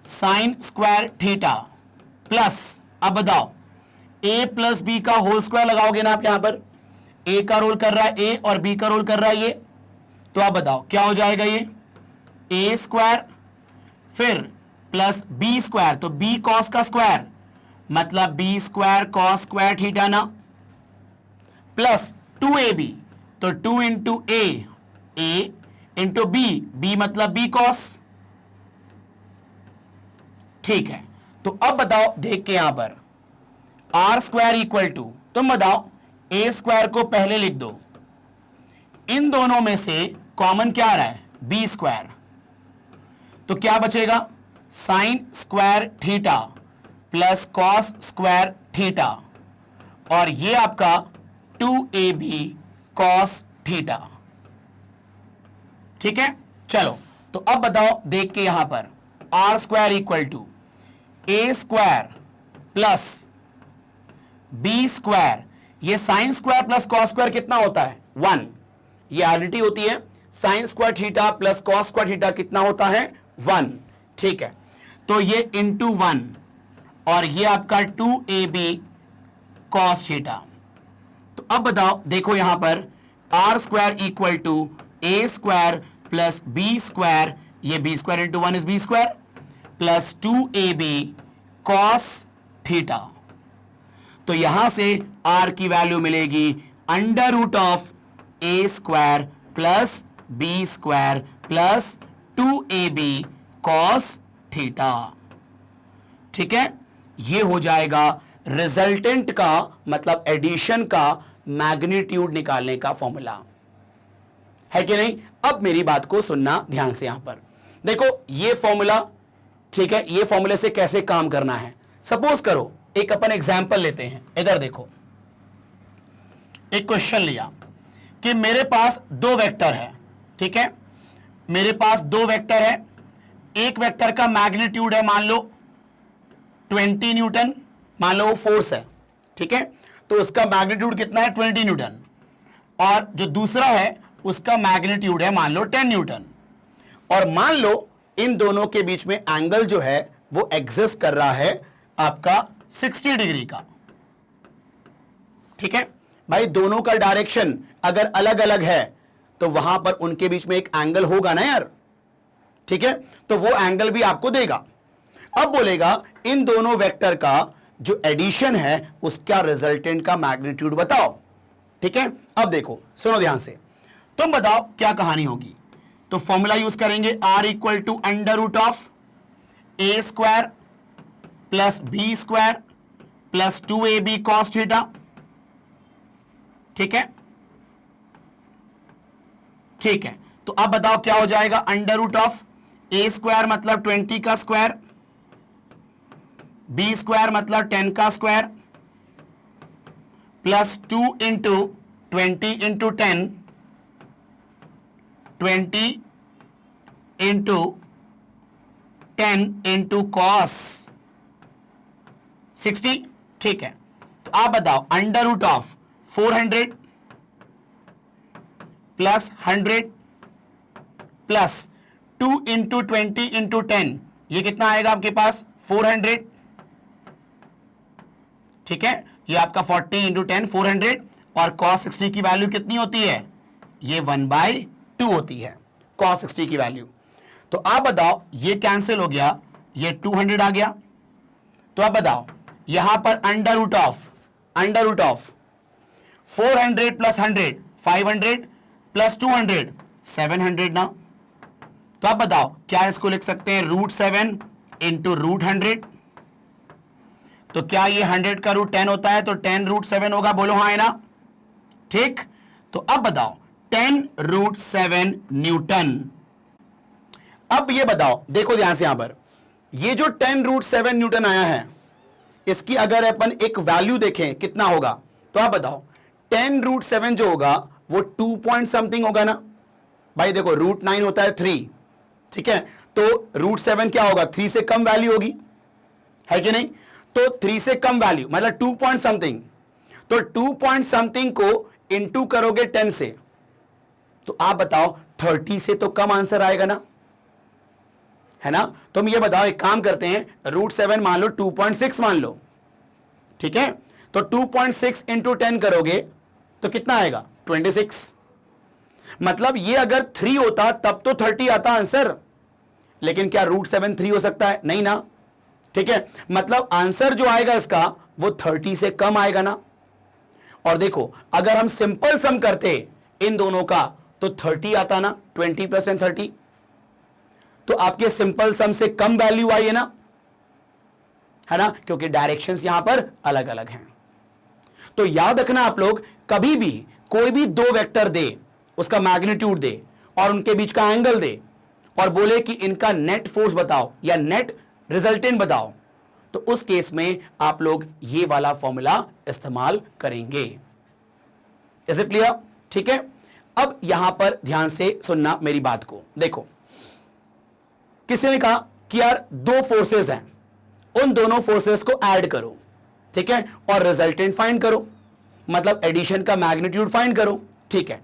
sine square theta plus, अब बताओ A प्लस B का होल स्क्वायर लगाओगे ना आप, यहां पर A का रोल कर रहा है A और B का रोल कर रहा है ये, तो आप बताओ क्या हो जाएगा, ये A स्क्वायर फिर प्लस B स्क्वायर, तो B कॉस का स्क्वायर मतलब B square cos square theta ना, प्लस 2AB, तो 2 इंटू A इंटू B मतलब B कॉस, ठीक है। तो अब बताओ, देख के यहां पर R स्क्वायर इक्वल टू, तुम बताओ A स्क्वायर को पहले लिख दो, इन दोनों में से कॉमन क्या आ रहा है, B स्क्वायर, तो क्या बचेगा, sign square theta plus cos square theta, और ये आपका 2AB कॉस थीटा, ठीक है। चलो, तो अब बताओ, देख के यहां पर R square equal to A square plus B square, ये sine square plus cos square कितना होता है, 1, ये आइडेंटिटी होती है, sine square theta plus cos square theta कितना होता है, 1, ठीक है। तो ये इंटू 1 और ये आपका 2ab cos थीटा। तो अब बताओ, देखो यहां पर R square equal to A square plus B square, ये B square into 1 is B square plus 2ab cos theta. तो यहां से r की वैल्यू मिलेगी under root of A square plus B square plus 2ab cos theta. ठीक है, ये हो जाएगा रिजल्टेंट का, मतलब एडिशन का मैग्नीट्यूड निकालने का फॉर्मूला, है कि नहीं। अब मेरी बात को सुनना ध्यान से। यहां पर देखो ये फॉर्मूला, ठीक है, ये फॉर्मूले से कैसे काम करना है। सपोज करो एक अपन एग्जांपल लेते हैं। इधर देखो, एक क्वेश्चन लिया कि मेरे पास दो वेक्टर है, ठीक है, मेरे पास दो वेक्टर है। एक वेक्टर का मैग्नीट्यूड है मान लो 20 न्यूटन, मान लो वो फोर्स है, ठीक है, तो उसका मैग्नीट्यूड कितना है 20 न्यूटन। और जो दूसरा है उसका मैग्नीट्यूड है मान लो 10 न्यूटन। और मान लो इन दोनों के बीच में एंगल जो है वो एग्जिस्ट कर रहा है आपका 60 डिग्री का। ठीक है भाई, दोनों का डायरेक्शन अगर अलग अलग है तो वहां पर उनके बीच में एक एंगल होगा ना यार, ठीक है, तो वो एंगल भी आपको देगा। अब बोलेगा इन दोनों वेक्टर का जो एडिशन है उसका रिजल्टेंट का मैग्नीट्यूड बताओ। ठीक है, अब देखो सुनो ध्यान से, तुम बताओ क्या कहानी होगी। तो फॉर्मूला यूज करेंगे r equal to under root of A square plus B square plus 2ab cos theta. ठीक है, ठीक है, तो अब बताओ क्या हो जाएगा। Under root of A square मतलब 20 का स्क्वायर, बी स्क्वायर मतलब 10 का square plus 2 into 20 into 10, 20 into 10 into cos 60। ठीक है, तो आप बताओ under root of 400 plus 100 plus 2 into 20 into 10, ये कितना आएगा आपके पास 400। ठीक है, ये आपका 40 इंटू 10 400 और cos 60 की वैल्यू कितनी होती है, ये 1/2 होती है cos 60 की वैल्यू। तो आप बताओ ये कैंसिल हो गया, ये 200 आ गया। तो आप बताओ यहां पर under root of 400 plus 100 500 plus 200 700 ना। तो आप बताओ क्या इसको लिख सकते हैं √7 इंटू √100। तो क्या ये 100 का रूट 10 होता है, तो 10 √7 होगा, बोलो हाँ है ना। ठीक, तो अब बताओ 10 √7 न्यूटन। अब ये बताओ, देखो ध्यान से यहां पर, ये जो 10 √7 न्यूटन आया है इसकी अगर अपन एक वैल्यू देखें कितना होगा, तो आप बताओ 10 √7 जो होगा वो 2 पॉइंट समथिंग होगा ना भाई। देखो √9 होता है 3, ठीक है, तो √7 क्या होगा 3 से कम वैल्यू होगी, है कि नहीं। तो 3 से कम वैल्यू मतलब 2 पॉइंट समथिंग, तो 2 पॉइंट समथिंग को इंटू करोगे 10 से, तो आप बताओ 30 से तो कम आंसर आएगा ना, है ना। तुम ये बताओ, एक काम करते हैं, √7 मान लो 2.6 मान लो, ठीक है, तो 2.6 इंटू 10 करोगे तो कितना आएगा 26। मतलब ये अगर 3 होता तब तो 30 आता आंसर, लेकिन क्या √7 3 हो सकता है, नहीं ना। ठीक है, मतलब आंसर जो आएगा इसका वो 30 से कम आएगा ना। और देखो अगर हम सिंपल सम करते इन दोनों का तो 30 आता ना, 20 + 30, तो आपके सिंपल सम से कम वैल्यू आई है ना, है ना, क्योंकि डायरेक्शंस यहां पर अलग अलग हैं। तो याद रखना आप लोग, कभी भी कोई भी दो वेक्टर दे, उसका मैग्नीट्यूड दे और उनके बीच का एंगल दे और बोले कि इनका नेट फोर्स बताओ या नेट रिजल्टेंट बताओ, तो उस केस में आप लोग ये वाला फॉर्मूला इस्तेमाल करेंगे। Is it clear? ठीक है, अब यहां पर ध्यान से सुनना मेरी बात को। देखो किसी ने कहा कि यार दो फोर्सेस हैं, उन दोनों फोर्सेस को ऐड करो, ठीक है, और रिजल्टेंट फाइंड करो, मतलब एडिशन का मैग्नीट्यूड फाइंड करो। ठीक है,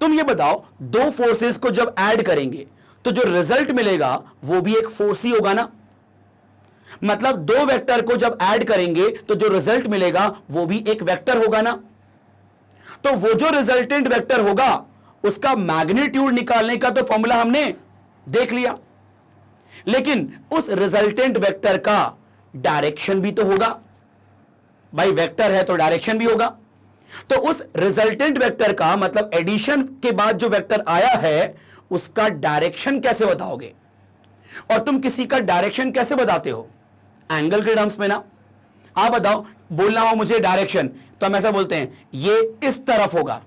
तुम ये बताओ दो फोर्सेस को जब ऐड करेंगे तो जो रिजल्ट मिलेगा वो भी एक फोर्स ही होगा ना, मतलब दो वेक्टर को जब ऐड करेंगे तो जो रिजल्ट मिलेगा वो भी एक वेक्टर होगा ना। तो वो जो रिजल्टेंट वेक्टर होगा उसका मैग्नीट्यूड निकालने का तो फॉर्मूला हमने देख लिया, लेकिन उस रिजल्टेंट वेक्टर का डायरेक्शन भी तो होगा भाई, वेक्टर है तो डायरेक्शन भी होगा। तो उस रिजल्टेंट वेक्टर का मतलब एडिशन के बाद जो वेक्टर आया है उसका डायरेक्शन कैसे बताओगे? और तुम किसी का डायरेक्शन कैसे बताते हो? एंगल के टर्म्स में ना। आप बताओ, बोलना हो मुझे डायरेक्शन तो हम ऐसा बोलते हैं ये इस तरफ होगा,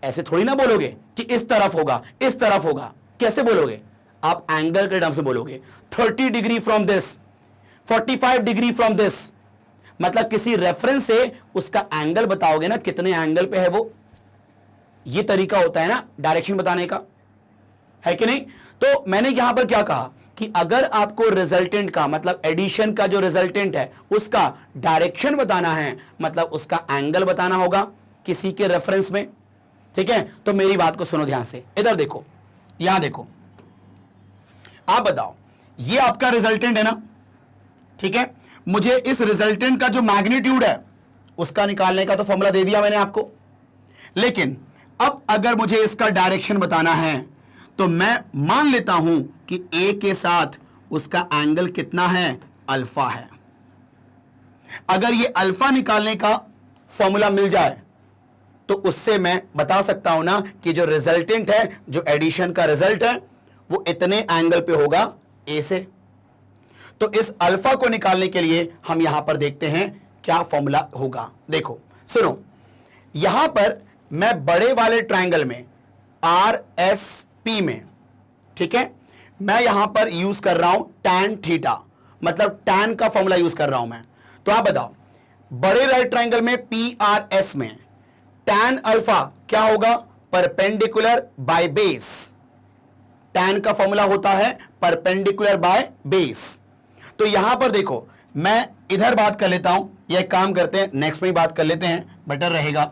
ऐसे थोड़ी ना बोलोगे कि इस तरफ होगा, इस तरफ होगा। कैसे बोलोगे? आप एंगल के टर्म से बोलोगे 30 degree from this, 45 degree from this. मतलब किसी रेफरेंस से उसका एंगल बताओगे ना, कितने एंगल पे है वो। ये तरीका होता है ना डायरेक्शन बताने का, है कि नहीं? तो मैंने यहां पर क्या कहा कि अगर आपको रिजल्टेंट का मतलब एडिशन का जो रिजल्टेंट है उसका डायरेक्शन बताना है, मतलब उसका एंगल बताना होगा किसी के रेफरेंस में। ठीक है, तो मेरी बात को सुनो ध्यान से, इधर देखो, यहां देखो, आप बताओ ये आपका रिजल्टेंट है ना, ठीक है। मुझे इस रिजल्टेंट का जो मैग्नीट्यूड है उसका निकालने का तो फॉर्मूला दे दिया मैंने आपको, लेकिन अब अगर मुझे इसका डायरेक्शन बताना है तो मैं मान लेता हूं कि ए के साथ उसका एंगल कितना है, अल्फा है। अगर ये अल्फा निकालने का फॉर्मूला मिल जाए तो उससे मैं बता सकता हूं ना कि जो रिजल्टेंट है, जो एडिशन का रिजल्ट है, वो इतने एंगल पे होगा ए से। तो इस अल्फा को निकालने के लिए हम यहां पर देखते हैं क्या फॉर्मूला होगा। देखो सुनो, यहां पर मैं बड़े वाले ट्रायंगल में RSP में, ठीक है, मैं यहां पर यूज कर रहा हूं tan थीटा, मतलब tan का फॉर्मूला यूज कर रहा हूं मैं। तो आप बताओ बड़े राइट ट्रायंगल में PRS में tan अल्फा क्या होगा, परपेंडिकुलर बाय बेस। tan का फॉर्मूला होता है परपेंडिकुलर बाय बेस। तो यहां पर देखो, मैं इधर बात कर लेता हूं, यह काम करते हैं नेक्स्ट में ही बात कर लेते हैं, बेटर रहेगा।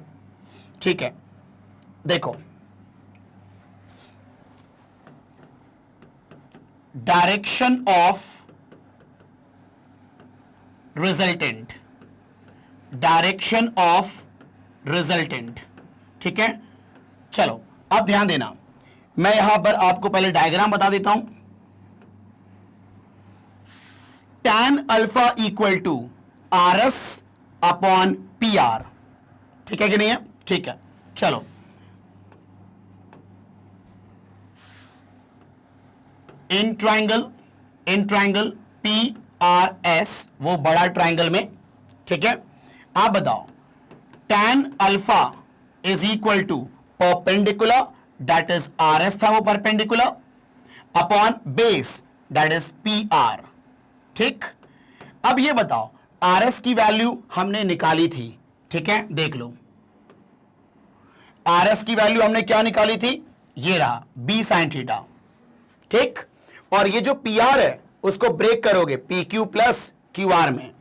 ठीक है, देखो direction of resultant, direction of resultant, ठीक है। चलो अब ध्यान देना, मैं यहां पर आपको पहले डायग्राम बता देता हूं। tan alpha equal to RS upon PR, ठीक है कि नहीं है? ठीक है, चलो इन ट्रायंगल PRS, वो बड़ा ट्रायंगल में, ठीक है। आप बताओ tan alpha is equal to perpendicular, that is RS था वो perpendicular, upon base that is PR, ठीक। अब ये बताओ RS की वैल्यू हमने निकाली थी, ठीक है, देख लो RS की वैल्यू हमने क्या निकाली थी, ये रहा B sin थीटा, ठीक। और ये जो PR है उसको ब्रेक करोगे PQ प्लस QR में,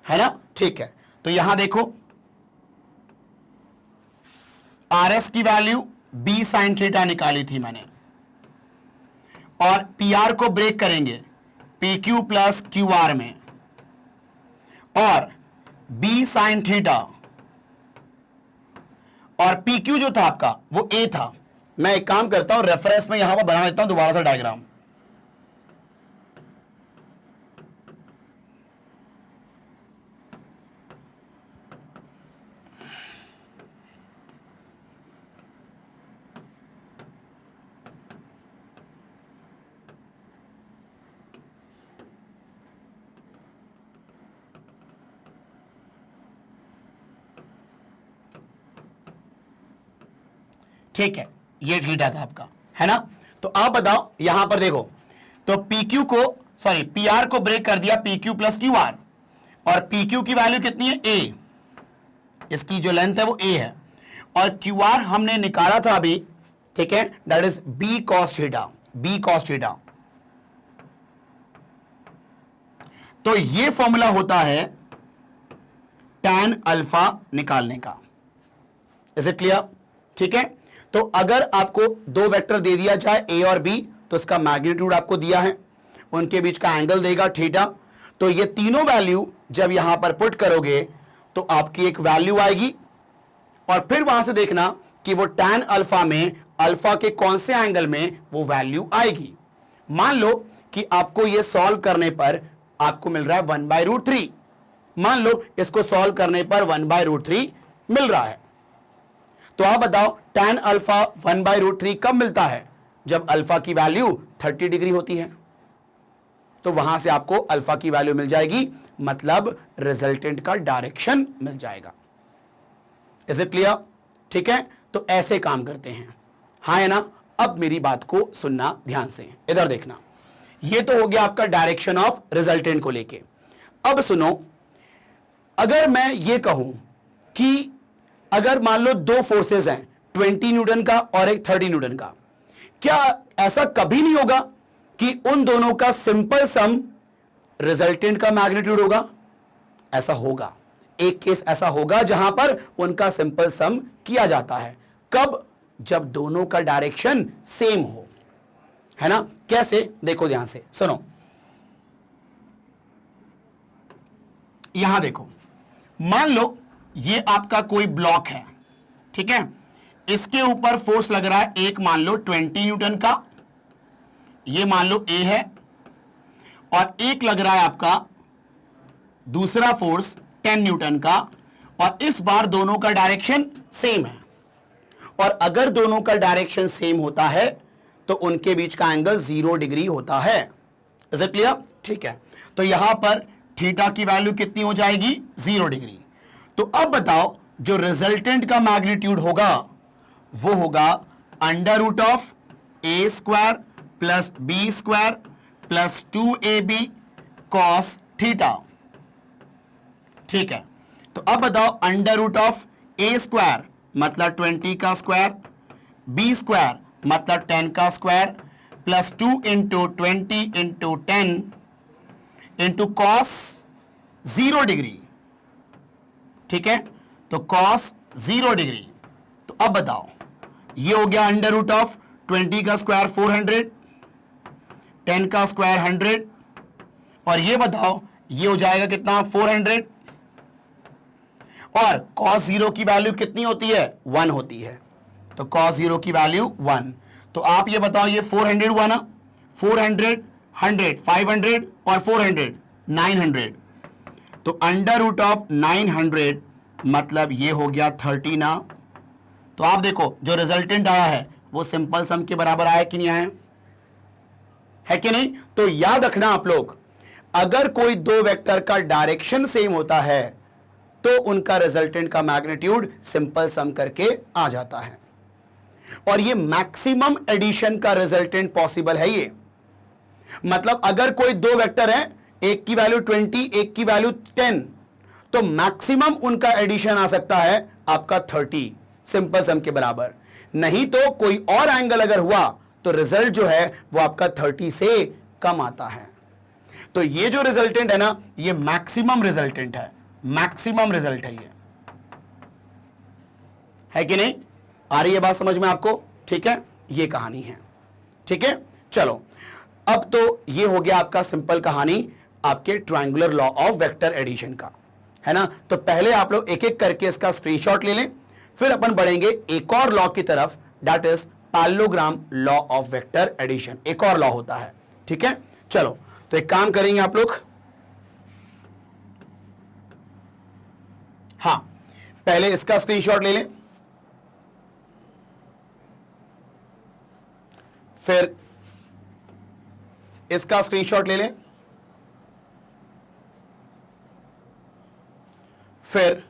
है ना, ठीक है। तो यहां देखो RS की वैल्यू B sin थीटा निकाली थी मैंने, और PR को ब्रेक करेंगे PQ प्लस QR में, और B sin थीटा, और PQ जो था आपका वो A था। मैं एक काम करता हूं, रेफरेंस में यहां पर बना देता हूं दोबारा से डायग्राम। ठीक है, ये थीटा था आपका, है ना। तो आप बताओ यहां पर देखो, तो PQ को सॉरी PR को ब्रेक कर दिया PQ प्लस QR, और PQ की वैल्यू कितनी है A, इसकी जो लेंथ है वो A है, और QR हमने निकाला था अभी, ठीक है, that is B cos theta, B cos theta. तो ये फॉर्मूला होता है tan अल्फा निकालने का। Is it clear? ठीक है, तो अगर आपको दो वेक्टर दे दिया जाए A और B, तो इसका मैग्नीट्यूड आपको दिया है, उनके बीच का एंगल देगा थीटा, तो ये तीनों वैल्यू जब यहां पर पुट करोगे तो आपकी एक वैल्यू आएगी और फिर वहां से देखना कि वो tan अल्फा में अल्फा के कौन से एंगल में वो वैल्यू आएगी। मान लो कि आपको ये सॉल्व करने पर आपको मिल रहा है 1/√3। मान लो इसको सॉल्व करने पर 1/√3 मिल रहा है, तो आप बताओ tan अल्फा 1/√3 कब मिलता है? जब अल्फा की वैल्यू 30 डिग्री होती है। तो वहां से आपको अल्फा की वैल्यू मिल जाएगी, मतलब रिजल्टेंट का डायरेक्शन मिल जाएगा। Is it clear? ठीक है, तो ऐसे काम करते हैं, हाँ है ना? अब मेरी बात को सुनना ध्यान से, इधर देखना। ये तो हो गया आपका डायरेक्शन ऑफ रिजल्टेंट को लेके। अब सुनो, अगर मैं ये कहूं कि अगर मान लो दो फोर्सेस हैं, 20 न्यूटन का और एक 30 न्यूटन का, क्या ऐसा कभी नहीं होगा कि उन दोनों का सिंपल सम रिजल्टेंट का मैग्नीट्यूड होगा? ऐसा होगा, एक केस ऐसा होगा जहां पर उनका सिंपल सम किया जाता है। कब? जब दोनों का डायरेक्शन सेम हो, है ना? कैसे? देखो ध्यान से सुनो, यहां देखो, मान लो ये आपका कोई ब्लॉक है, ठीक है, इसके ऊपर फोर्स लग रहा है एक, मान लो 20 न्यूटन का, ये मान लो ए है, और एक लग रहा है आपका दूसरा फोर्स 10 न्यूटन का, और इस बार दोनों का डायरेक्शन सेम है। और अगर दोनों का डायरेक्शन सेम होता है तो उनके बीच का एंगल 0 डिग्री होता है। Is it clear? ठीक है, तो यहां पर थीटा की वैल्यू कितनी हो जाएगी? 0 डिग्री। तो अब बताओ जो रिजल्टेंट का मैग्नीट्यूड होगा वो होगा √a² plus b² plus 2ab cos theta. ठीक है, तो अब बताओ √a² मतलब 20 का स्क्वायर, b² मतलब 10 का square, plus 2 into 20 into 10 into cos 0 degree. ठीक है, तो कॉस 0 डिग्री। तो अब बताओ, ये हो गया √20 का स्क्वायर 400, 10 का स्क्वायर 100, और ये बताओ ये हो जाएगा कितना? 400। और cos 0 की वैल्यू कितनी होती है? 1 होती है, तो cos 0 की वैल्यू 1। तो आप ये बताओ, ये 400 हुआ ना, 400, 100, 500 और 400 900, तो √900 मतलब ये हो गया 30 ना। तो आप देखो जो रिजल्टेंट आया है वो सिंपल सम के बराबर आया कि नहीं आया? है कि नहीं? तो याद रखना आप लोग, अगर कोई दो वेक्टर का डायरेक्शन सेम होता है तो उनका रिजल्टेंट का मैग्नीट्यूड सिंपल सम करके आ जाता है। और ये मैक्सिमम एडिशन का रिजल्टेंट पॉसिबल है। ये मतलब अगर कोई दो वेक्टर है, एक की वैल्यू 20, एक की वैल्यू 10, तो मैक्सिमम उनका एडिशन आ सकता है आपका 30 सिंपल सम के बराबर। नहीं तो कोई और एंगल अगर हुआ तो रिजल्ट जो है वो आपका 30 से कम आता है। तो ये जो रिजल्टेंट है ना, ये मैक्सिमम रिजल्टेंट है, मैक्सिमम रिजल्ट है ये, है कि नहीं? आ रही है बात समझ में आपको? ठीक है, ये कहानी है। ठीक है, चलो अब तो ये हो गया आपका सिंपल कहानी आपके triangular law of vector addition का, है ना? तो पहले आप लोग एक एक करके इसका स्क्रीनशॉट ले लें, फिर अपन बढ़ेंगे एक और लॉ की तरफ, that is parallelogram law of vector addition. एक और लॉ होता है, ठीक है? चलो तो एक काम करेंगे आप लोग, हाँ पहले इसका स्क्रीनशॉट ले लें, फिर इसका स्क्रीनशॉट ले लें, फिर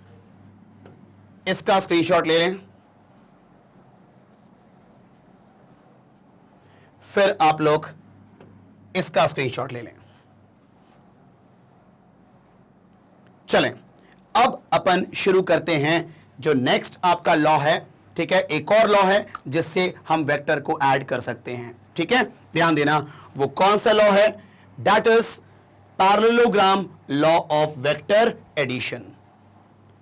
इसका स्क्रीनशॉट ले लें, फिर आप लोग इसका स्क्रीनशॉट ले लें। चलें अब अपन शुरू करते हैं जो नेक्स्ट आपका लॉ है। ठीक है, एक और लॉ है जिससे हम वेक्टर को ऐड कर सकते हैं। ठीक है, ध्यान देना वो कौन सा लॉ है? That is parallelogram law of vector addition.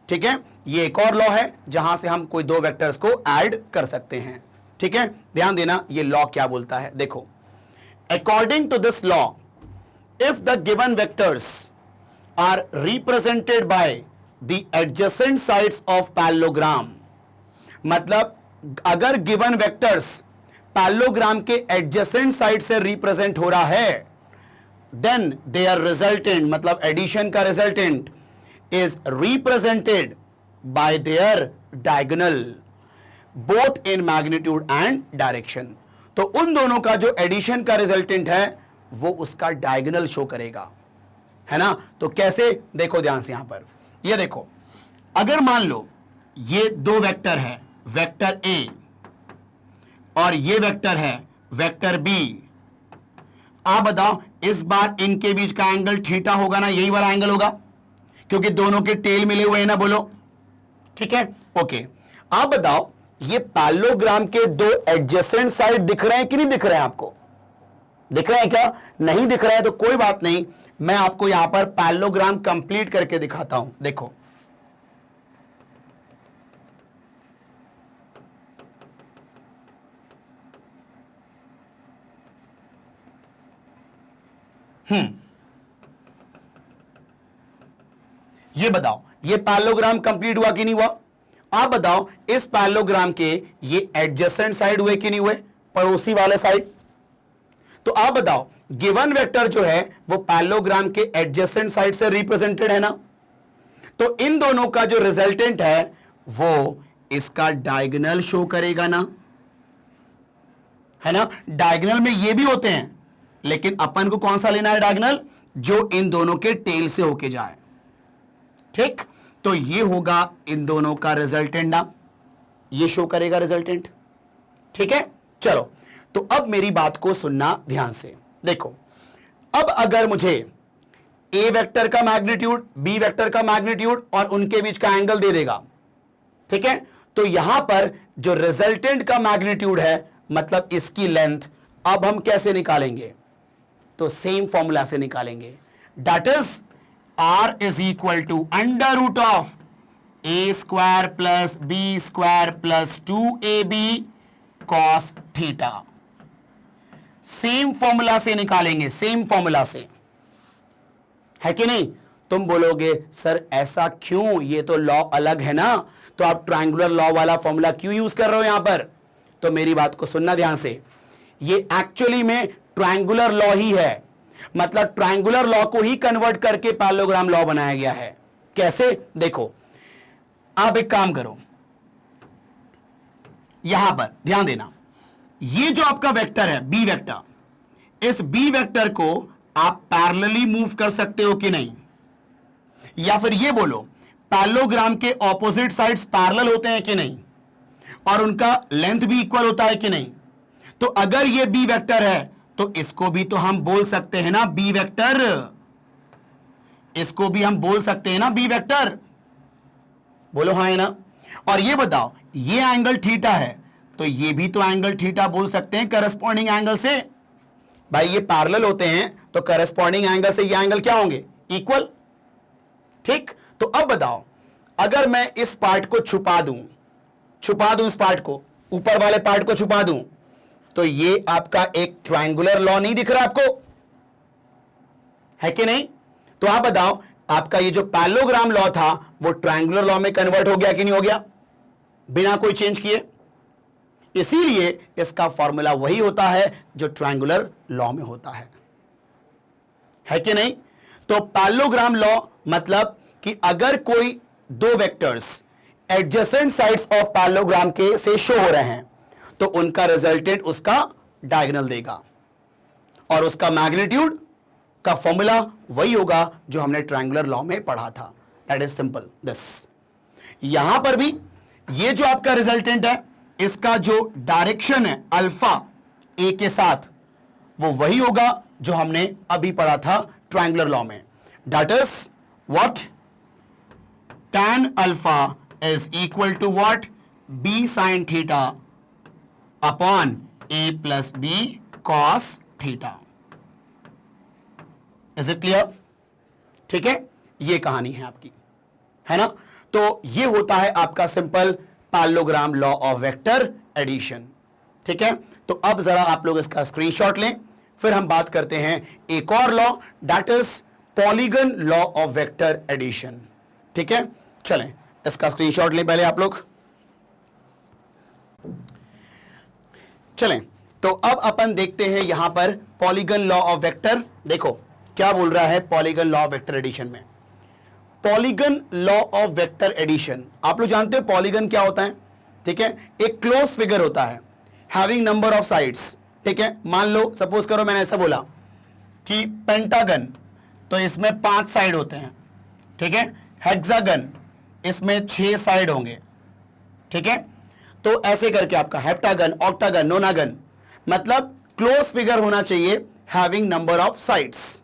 ठीक है, ये एक और लॉ है जहां से हम कोई दो वेक्टर्स को ऐड कर सकते हैं। ठीक है, ध्यान देना ये लॉ क्या बोलता है। देखो, according to this law, if the given vectors are represented by the adjacent sides of parallelogram. मतलब अगर गिवन वेक्टर्स पैरेललोग्राम के एडजेसेंट साइड से रिप्रेजेंट हो रहा है, देन देयर रिजल्टेंट, मतलब एडिशन का resultant is represented by their diagonal both in magnitude and direction. तो उन दोनों का जो एडिशन का रिजल्टेंट है वो उसका डायगोनल शो करेगा, है ना। तो कैसे, देखो ध्यान से यहां पर, ये देखो, अगर मान लो ये दो वेक्टर है, वेक्टर ए और ये वेक्टर है वेक्टर बी, आप बताओ इस बार इनके बीच का एंगल थीटा होगा ना, यही वाला एंगल होगा क्योंकि दोनों के टेल मिले हुए हैं ना, बोलो ठीक है। ओके, आप बताओ ये पैरेललोग्राम के दो एडजेसेंट साइड दिख रहे हैं कि नहीं दिख रहे हैं? आपको दिख रहे हैं क्या? नहीं दिख रहा है तो कोई बात नहीं, मैं आपको यहां पर पैरेललोग्राम कंप्लीट करके दिखाता हूं। देखो ये बताओ ये पैरेललोग्राम कंप्लीट हुआ कि नहीं हुआ? आप बताओ इस पैरेललोग्राम के ये एडजेसेंट साइड हुए कि नहीं हुए, पड़ोसी वाले साइड? तो आप बताओ गिवन वेक्टर जो है वो पैरेललोग्राम के एडजेसेंट साइड से रिप्रेजेंटेड है ना, तो इन दोनों का जो रिजल्टेंट है वो इसका डायगोनल शो करेगा ना, है ना। डायगोनल में ये भी होते हैं लेकिन अपन को कौन सा लेना है डायगोनल, जो इन दोनों के टेल से होके जाए, ठीक। तो ये होगा इन दोनों का रिजल्टेंट ना, ये शो करेगा रिजल्टेंट, ठीक है। चलो तो अब मेरी बात को सुनना ध्यान से। देखो अब अगर मुझे ए वेक्टर का मैग्नीट्यूड, बी वेक्टर का मैग्नीट्यूड और उनके बीच का एंगल दे देगा, ठीक है, तो यहां पर जो रिजल्टेंट का मैग्नीट्यूड है मतलब इसकी लेंथ, अब हम कैसे निकालेंगे? तो सेम फॉर्मूला से निकालेंगे, that is R is equal to under root of a square plus b square plus 2ab cos theta। Same formula से निकालेंगे, सेम फॉर्मूला से, है कि नहीं? तुम बोलोगे सर ऐसा क्यों, ये तो लॉ अलग है ना, तो आप ट्रायंगुलर लॉ वाला फॉर्मूला क्यों यूज कर रहे हो यहां पर? तो मेरी बात को सुनना ध्यान से, ये एक्चुअली में ट्रायंगुलर लॉ ही है, मतलब ट्रायंगुलर लॉ को ही कन्वर्ट करके पैरेललोग्राम लॉ बनाया गया है। कैसे? देखो आप एक काम करो, यहां पर ध्यान देना, ये जो आपका वेक्टर है बी वेक्टर, इस बी वेक्टर को आप पैरेलली मूव कर सकते हो कि नहीं? या फिर ये बोलो पैरेललोग्राम के ऑपोजिट साइड्स पैरेलल होते हैं कि नहीं, और उनका लेंथ भी इक्वल होता है कि नहीं? तो अगर ये बी वेक्टर है तो इसको भी तो हम बोल सकते हैं ना बी वेक्टर, इसको भी हम बोल सकते हैं ना बी वेक्टर, बोलो हाँ है ना। और ये बताओ ये एंगल थीटा है तो ये भी तो एंगल थीटा बोल सकते हैं करस्पॉन्डिंग एंगल से, भाई ये पैरेलल होते हैं तो करस्पॉन्डिंग एंगल से ये एंगल क्या होंगे, इक्वल, ठीक। तो अब बताओ अगर मैं इस पार्ट को छुपा दूं इस पार्ट को, ऊपर वाले पार्ट को छुपा दूं, तो ये आपका एक ट्रायंगुलर लॉ नहीं दिख रहा आपको, है कि नहीं? तो आप बताओ आपका ये जो पैरेललोग्राम लॉ था वो ट्रायंगुलर लॉ में कन्वर्ट हो गया कि नहीं हो गया, बिना कोई चेंज किए? इसीलिए इसका फॉर्मूला वही होता है जो ट्रायंगुलर लॉ में होता है कि नहीं? तो पैरेललोग्राम लॉ मतलब कि अगर कोई दो vectors adjacent sides of parallelogram के से शो हो रहे हैं तो उनका रिजल्टेंट उसका डायगोनल देगा और उसका मैग्नीट्यूड का फॉर्मूला वही होगा जो हमने ट्रायंगुलर लॉ में पढ़ा था, दैट इज सिंपल दिस। यहां पर भी ये जो आपका रिजल्टेंट है इसका जो डायरेक्शन है अल्फा ए के साथ वो वही होगा जो हमने अभी पढ़ा था ट्रायंगुलर लॉ में, that is what, tan alpha is equal to what, b sin theta upon a plus b cos theta. Is it clear? ठीक है, ये कहानी है आपकी, है ना। तो ये होता है आपका simple parallelogram law of vector addition, ठीक है। तो अब जरा आप लोग इसका स्क्रीनशॉट लें, फिर हम बात करते हैं एक और law, that is polygon law of vector addition. ठीक है, चलें इसका स्क्रीनशॉट लें पहले आप लोग। चलें, तो अब अपन देखते हैं यहां पर पॉलीगन लॉ ऑफ वेक्टर। देखो क्या बोल रहा है polygon law of vector addition में। Polygon law of vector addition, आप लोग जानते हो पॉलीगन क्या होता है? ठीक है, एक क्लोज फिगर होता है हैविंग नंबर ऑफ साइड्स। ठीक है, मान लो सपोज करो मैंने ऐसा बोला कि पेंटागन, तो इसमें 5 साइड होते हैं। ठीक है, हेक्सागन, इसमें 6 साइड होंगे। ठीक है, तो ऐसे करके आपका हेप्टागन, ऑक्टागन, नोनागन, मतलब क्लोज फिगर होना चाहिए हैविंग नंबर ऑफ साइड्स।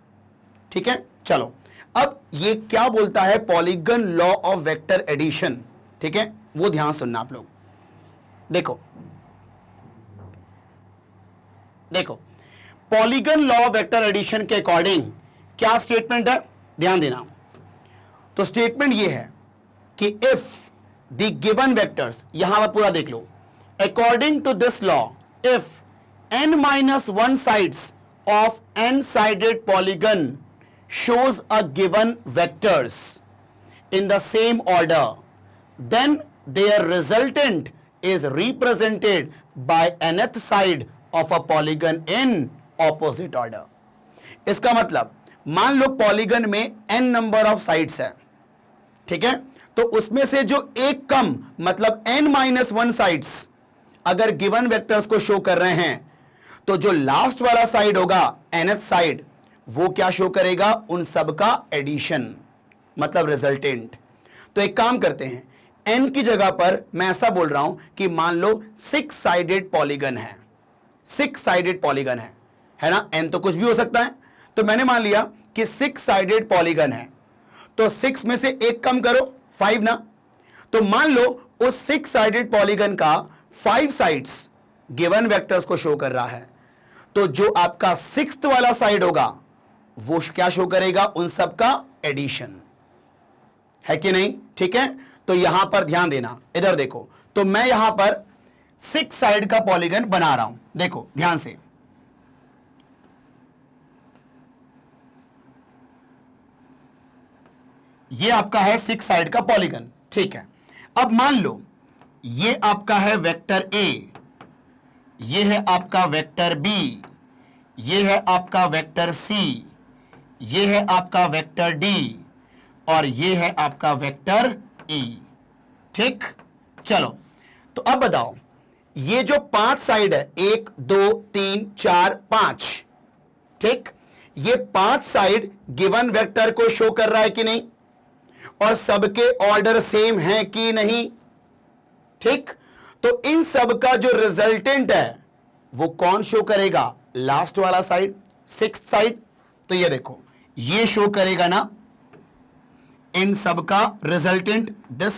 ठीक है, चलो अब ये क्या बोलता है polygon law of vector addition. ठीक है, वो ध्यान सुनना आप लोग। देखो देखो polygon law of vector addition के अकॉर्डिंग क्या स्टेटमेंट है, ध्यान देना। तो स्टेटमेंट ये है कि इफ द गिवन वेक्टर्स, यहां पर पूरा देख लो, according to this law if n-1 sides of n-sided polygon shows a given vectors in the same order, then their resultant is represented by nth side of a polygon in opposite order। इसका मतलब मान लो polygon में n number of sides है। ठीक है, तो उसमें से जो एक कम, मतलब n-1 साइड्स अगर गिवन वेक्टर्स को शो कर रहे हैं, तो जो लास्ट वाला साइड होगा nth साइड, वो क्या शो करेगा, उन सब का एडिशन, मतलब रिजल्टेंट। तो एक काम करते हैं, n की जगह पर मैं ऐसा बोल रहा हूं कि मान लो 6 साइडेड पॉलीगन है, 6 साइडेड पॉलीगन है ना, n तो कुछ भी हो सकता है। तो मैंने मान लिया कि 6 साइडेड पॉलीगन है, तो 6 में से एक कम करो, 5 ना। तो मान लो उस 6 साइडेड पॉलीगन का 5 साइड्स गिवन वेक्टर्स को शो कर रहा है, तो जो आपका 6th वाला साइड होगा वो क्या शो करेगा, उन सब का एडिशन, है कि नहीं? ठीक है, तो यहां पर ध्यान देना, इधर देखो, तो मैं यहां पर 6 साइड का पॉलीगन बना रहा हूं। देखो ध्यान से, ये आपका है 6 साइड का पॉलीगन। ठीक है, अब मान लो ये आपका है वेक्टर ए, ये है आपका वेक्टर बी, ये है आपका वेक्टर सी, ये है आपका वेक्टर डी, और ये है आपका वेक्टर ई। ठीक, चलो तो अब बताओ, ये जो 5 साइड है, 1 2 3 4 5, ठीक, ये 5 साइड गिवन वेक्टर को शो कर रहा है कि नहीं, और सबके ऑर्डर सेम है कि नहीं? ठीक, तो इन सब का जो रिजल्टेंट है वो कौन शो करेगा, लास्ट वाला साइड, 6th साइड। तो ये देखो, ये शो करेगा ना इन सब का resultant, this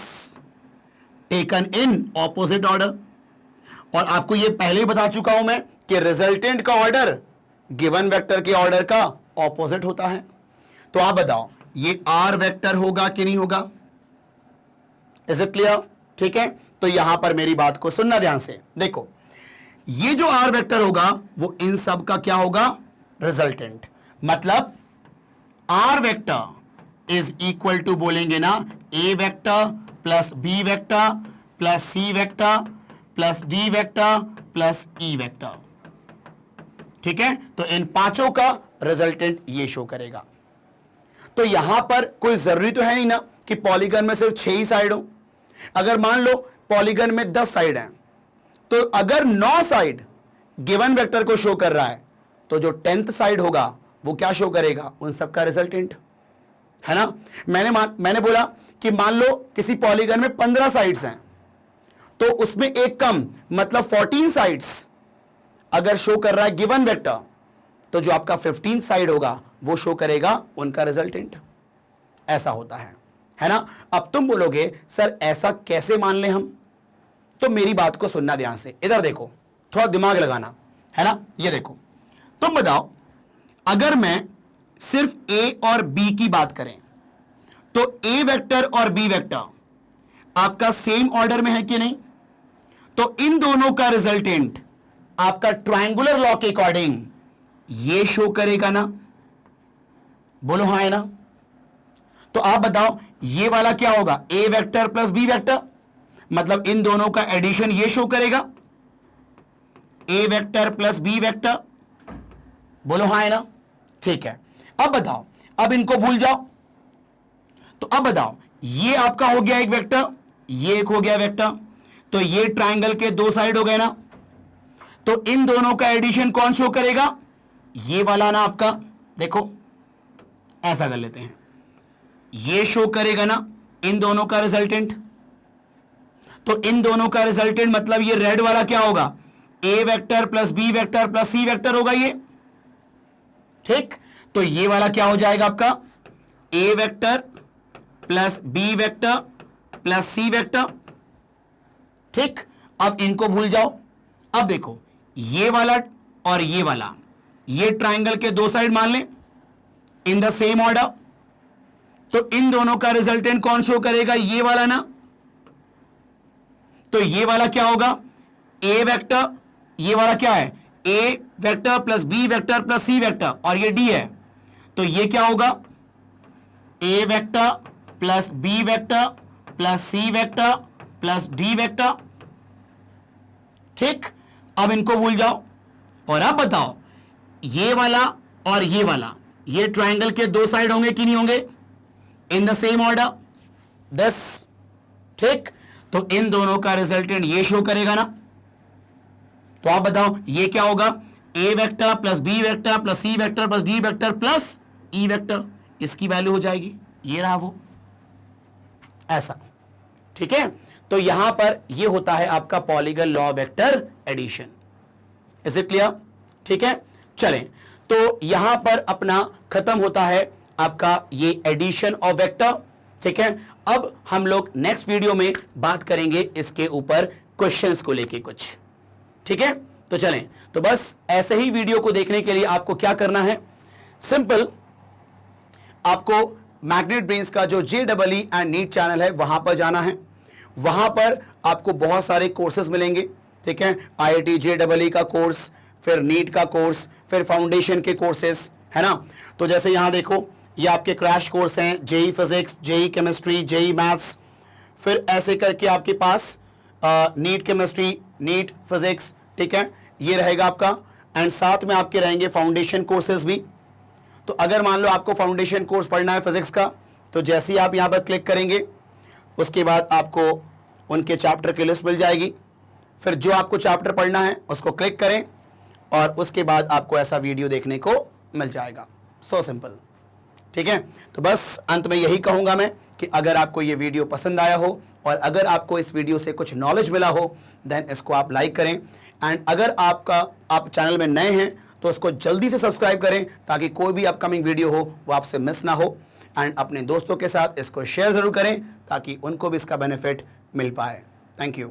taken in opposite order. और आपको ये पहले ही बता चुका हूं मैं कि रिजल्टेंट का ऑर्डर गिवन वेक्टर के ऑर्डर का ऑपोजिट होता है। तो आप बताओ ये आर वेक्टर होगा कि नहीं होगा? Is it clear? ठीक है, तो यहां पर मेरी बात को सुनना ध्यान से। देखो ये जो आर वेक्टर होगा वो इन सब का क्या होगा, रिजल्टेंट। मतलब R vector is equal to, बोलेंगे ना, A vector plus B vector plus C vector plus D vector plus E vector. ठीक है, तो इन पांचों का रिजल्टेंट ये शो करेगा। तो यहां पर कोई जरूरी तो है नहीं ना कि पॉलीगन में सिर्फ 6 ही साइड हो। अगर मान लो पॉलीगन में 10 साइड हैं, तो अगर 9 साइड गिवन वेक्टर को शो कर रहा है, तो जो 10th साइड होगा वो क्या शो करेगा, उन सब का रिजल्टेंट, है ना। मैंने बोला कि मान लो किसी पॉलीगन में 15 साइड्स हैं, तो उसमें एक कम, मतलब 14 साइड्स अगर शो कर रहा है गिवन वेक्टर, तो जो आपका 15th साइड होगा वो शो करेगा उनका रिजल्टेंट। ऐसा होता है ना। अब तुम बोलोगे सर ऐसा कैसे मान लें हम? तो मेरी बात को सुनना ध्यान से, इधर देखो, थोड़ा दिमाग लगाना, है ना। ये देखो, तुम बताओ अगर मैं सिर्फ ए और बी की बात करें, तो ए वेक्टर और बी वेक्टर आपका सेम ऑर्डर में है कि नहीं? तो इन दोनों का रिजल्टेंट आपका ट्रायंगुलर लॉ के अकॉर्डिंग ये शो करेगा ना। बोलो हाँ है ना। तो आप बताओ ये वाला क्या होगा, A vector plus B vector, मतलब इन दोनों का एडिशन ये शो करेगा, ए वेक्टर प्लस बी वेक्टर। बोलो हाँ है ना। ठीक है, अब बताओ, अब इनको भूल जाओ। तो अब बताओ ये आपका हो गया एक वेक्टर, ये एक हो गया वेक्टर, तो ये ट्रायंगल के दो साइड हो गए ना, तो इन दोनों का एडिशन कौन शो करेगा, ये वाला ना आपका। देखो ऐसा कर लेते हैं, ये शो करेगा ना इन दोनों का रिजल्टेंट, तो इन दोनों का रिजल्टेंट मतलब ये रेड वाला क्या होगा, A vector plus B vector plus C vector होगा ये। ठीक, तो ये वाला क्या हो जाएगा आपका, A vector plus B vector plus C vector. ठीक, अब इनको भूल जाओ। अब देखो ये वाला और ये वाला, ये ट्रायंगल के दो साइड मान लें इन द सेम ऑर्डर, तो इन दोनों का रिजल्टेंट कौन शो करेगा, ये वाला ना। तो ये वाला क्या होगा, ए वेक्टर, ये वाला क्या है, A vector plus B vector plus C vector, और ये डी है, तो ये क्या होगा, A vector plus B vector plus C vector plus D vector. ठीक, अब इनको भूल जाओ और अब बताओ ये वाला और ये वाला, ये ट्रायंगल के दो साइड होंगे कि नहीं होंगे, इन द सेम ऑर्डर 10। ठीक, तो इन दोनों का रिजल्टेंट ये शो करेगा ना। तो आप बताओ ये क्या होगा, A vector plus B vector plus C vector plus D vector plus E vector, इसकी वैल्यू हो जाएगी ये रहा वो, ऐसा। ठीक है, तो यहां पर ये होता है आपका polygon law vector addition. Is it clear. ठीक है, चलें, तो यहां पर अपना खत्म होता है आपका ये एडिशन ऑफ वेक्टर। ठीक है, अब हम लोग नेक्स्ट वीडियो में बात करेंगे इसके ऊपर क्वेश्चंस को लेके कुछ। ठीक है, तो चलें, तो बस ऐसे ही वीडियो को देखने के लिए आपको क्या करना है, सिंपल, आपको मैग्नेट ब्रेन्स का जो JEE एंड नीट चैनल है वहां पर जाना है। वहां पर आपको बहुत सारे कोर्सेज मिलेंगे। ठीक है, IIT JEE का कोर्स, फिर नीट का कोर्स, फिर फाउंडेशन के कोर्सेज, है ना। तो जैसे यहां देखो ये आपके क्रैश कोर्स हैं, JEE physics, JEE chemistry, JEE maths, फिर ऐसे करके आपके पास नीट केमिस्ट्री, नीट फिजिक्स, ठीक है, ये रहेगा आपका। एंड साथ में आपके रहेंगे फाउंडेशन कोर्सेज भी। तो अगर मान लो आपको फाउंडेशन कोर्स पढ़ना है फिजिक्स का, तो जैसे ही आप यहां पर क्लिक करेंगे उसके बाद आपको उनके चैप्टर की लिस्ट मिल जाएगी। फिर जो आपको चैप्टर पढ़ना है उसको क्लिक करें और उसके बाद आपको ऐसा वीडियो देखने को मिल जाएगा। So simple. ठीक है, तो बस अंत में यही कहूंगा मैं कि अगर आपको ये वीडियो पसंद आया हो और अगर आपको इस वीडियो से कुछ नॉलेज मिला हो, देन इसको आप लाइक करें। एंड अगर आप चैनल में नए हैं तो उसको जल्दी से सब्सक्राइब करें ताकि कोई भी अपकमिंग वीडियो हो वो आपसे मिस ना हो। एंड अपने दोस्तों के साथ इसको शेयर जरूर करें ताकि उनको भी इसका बेनिफिट मिल पाए। Thank you.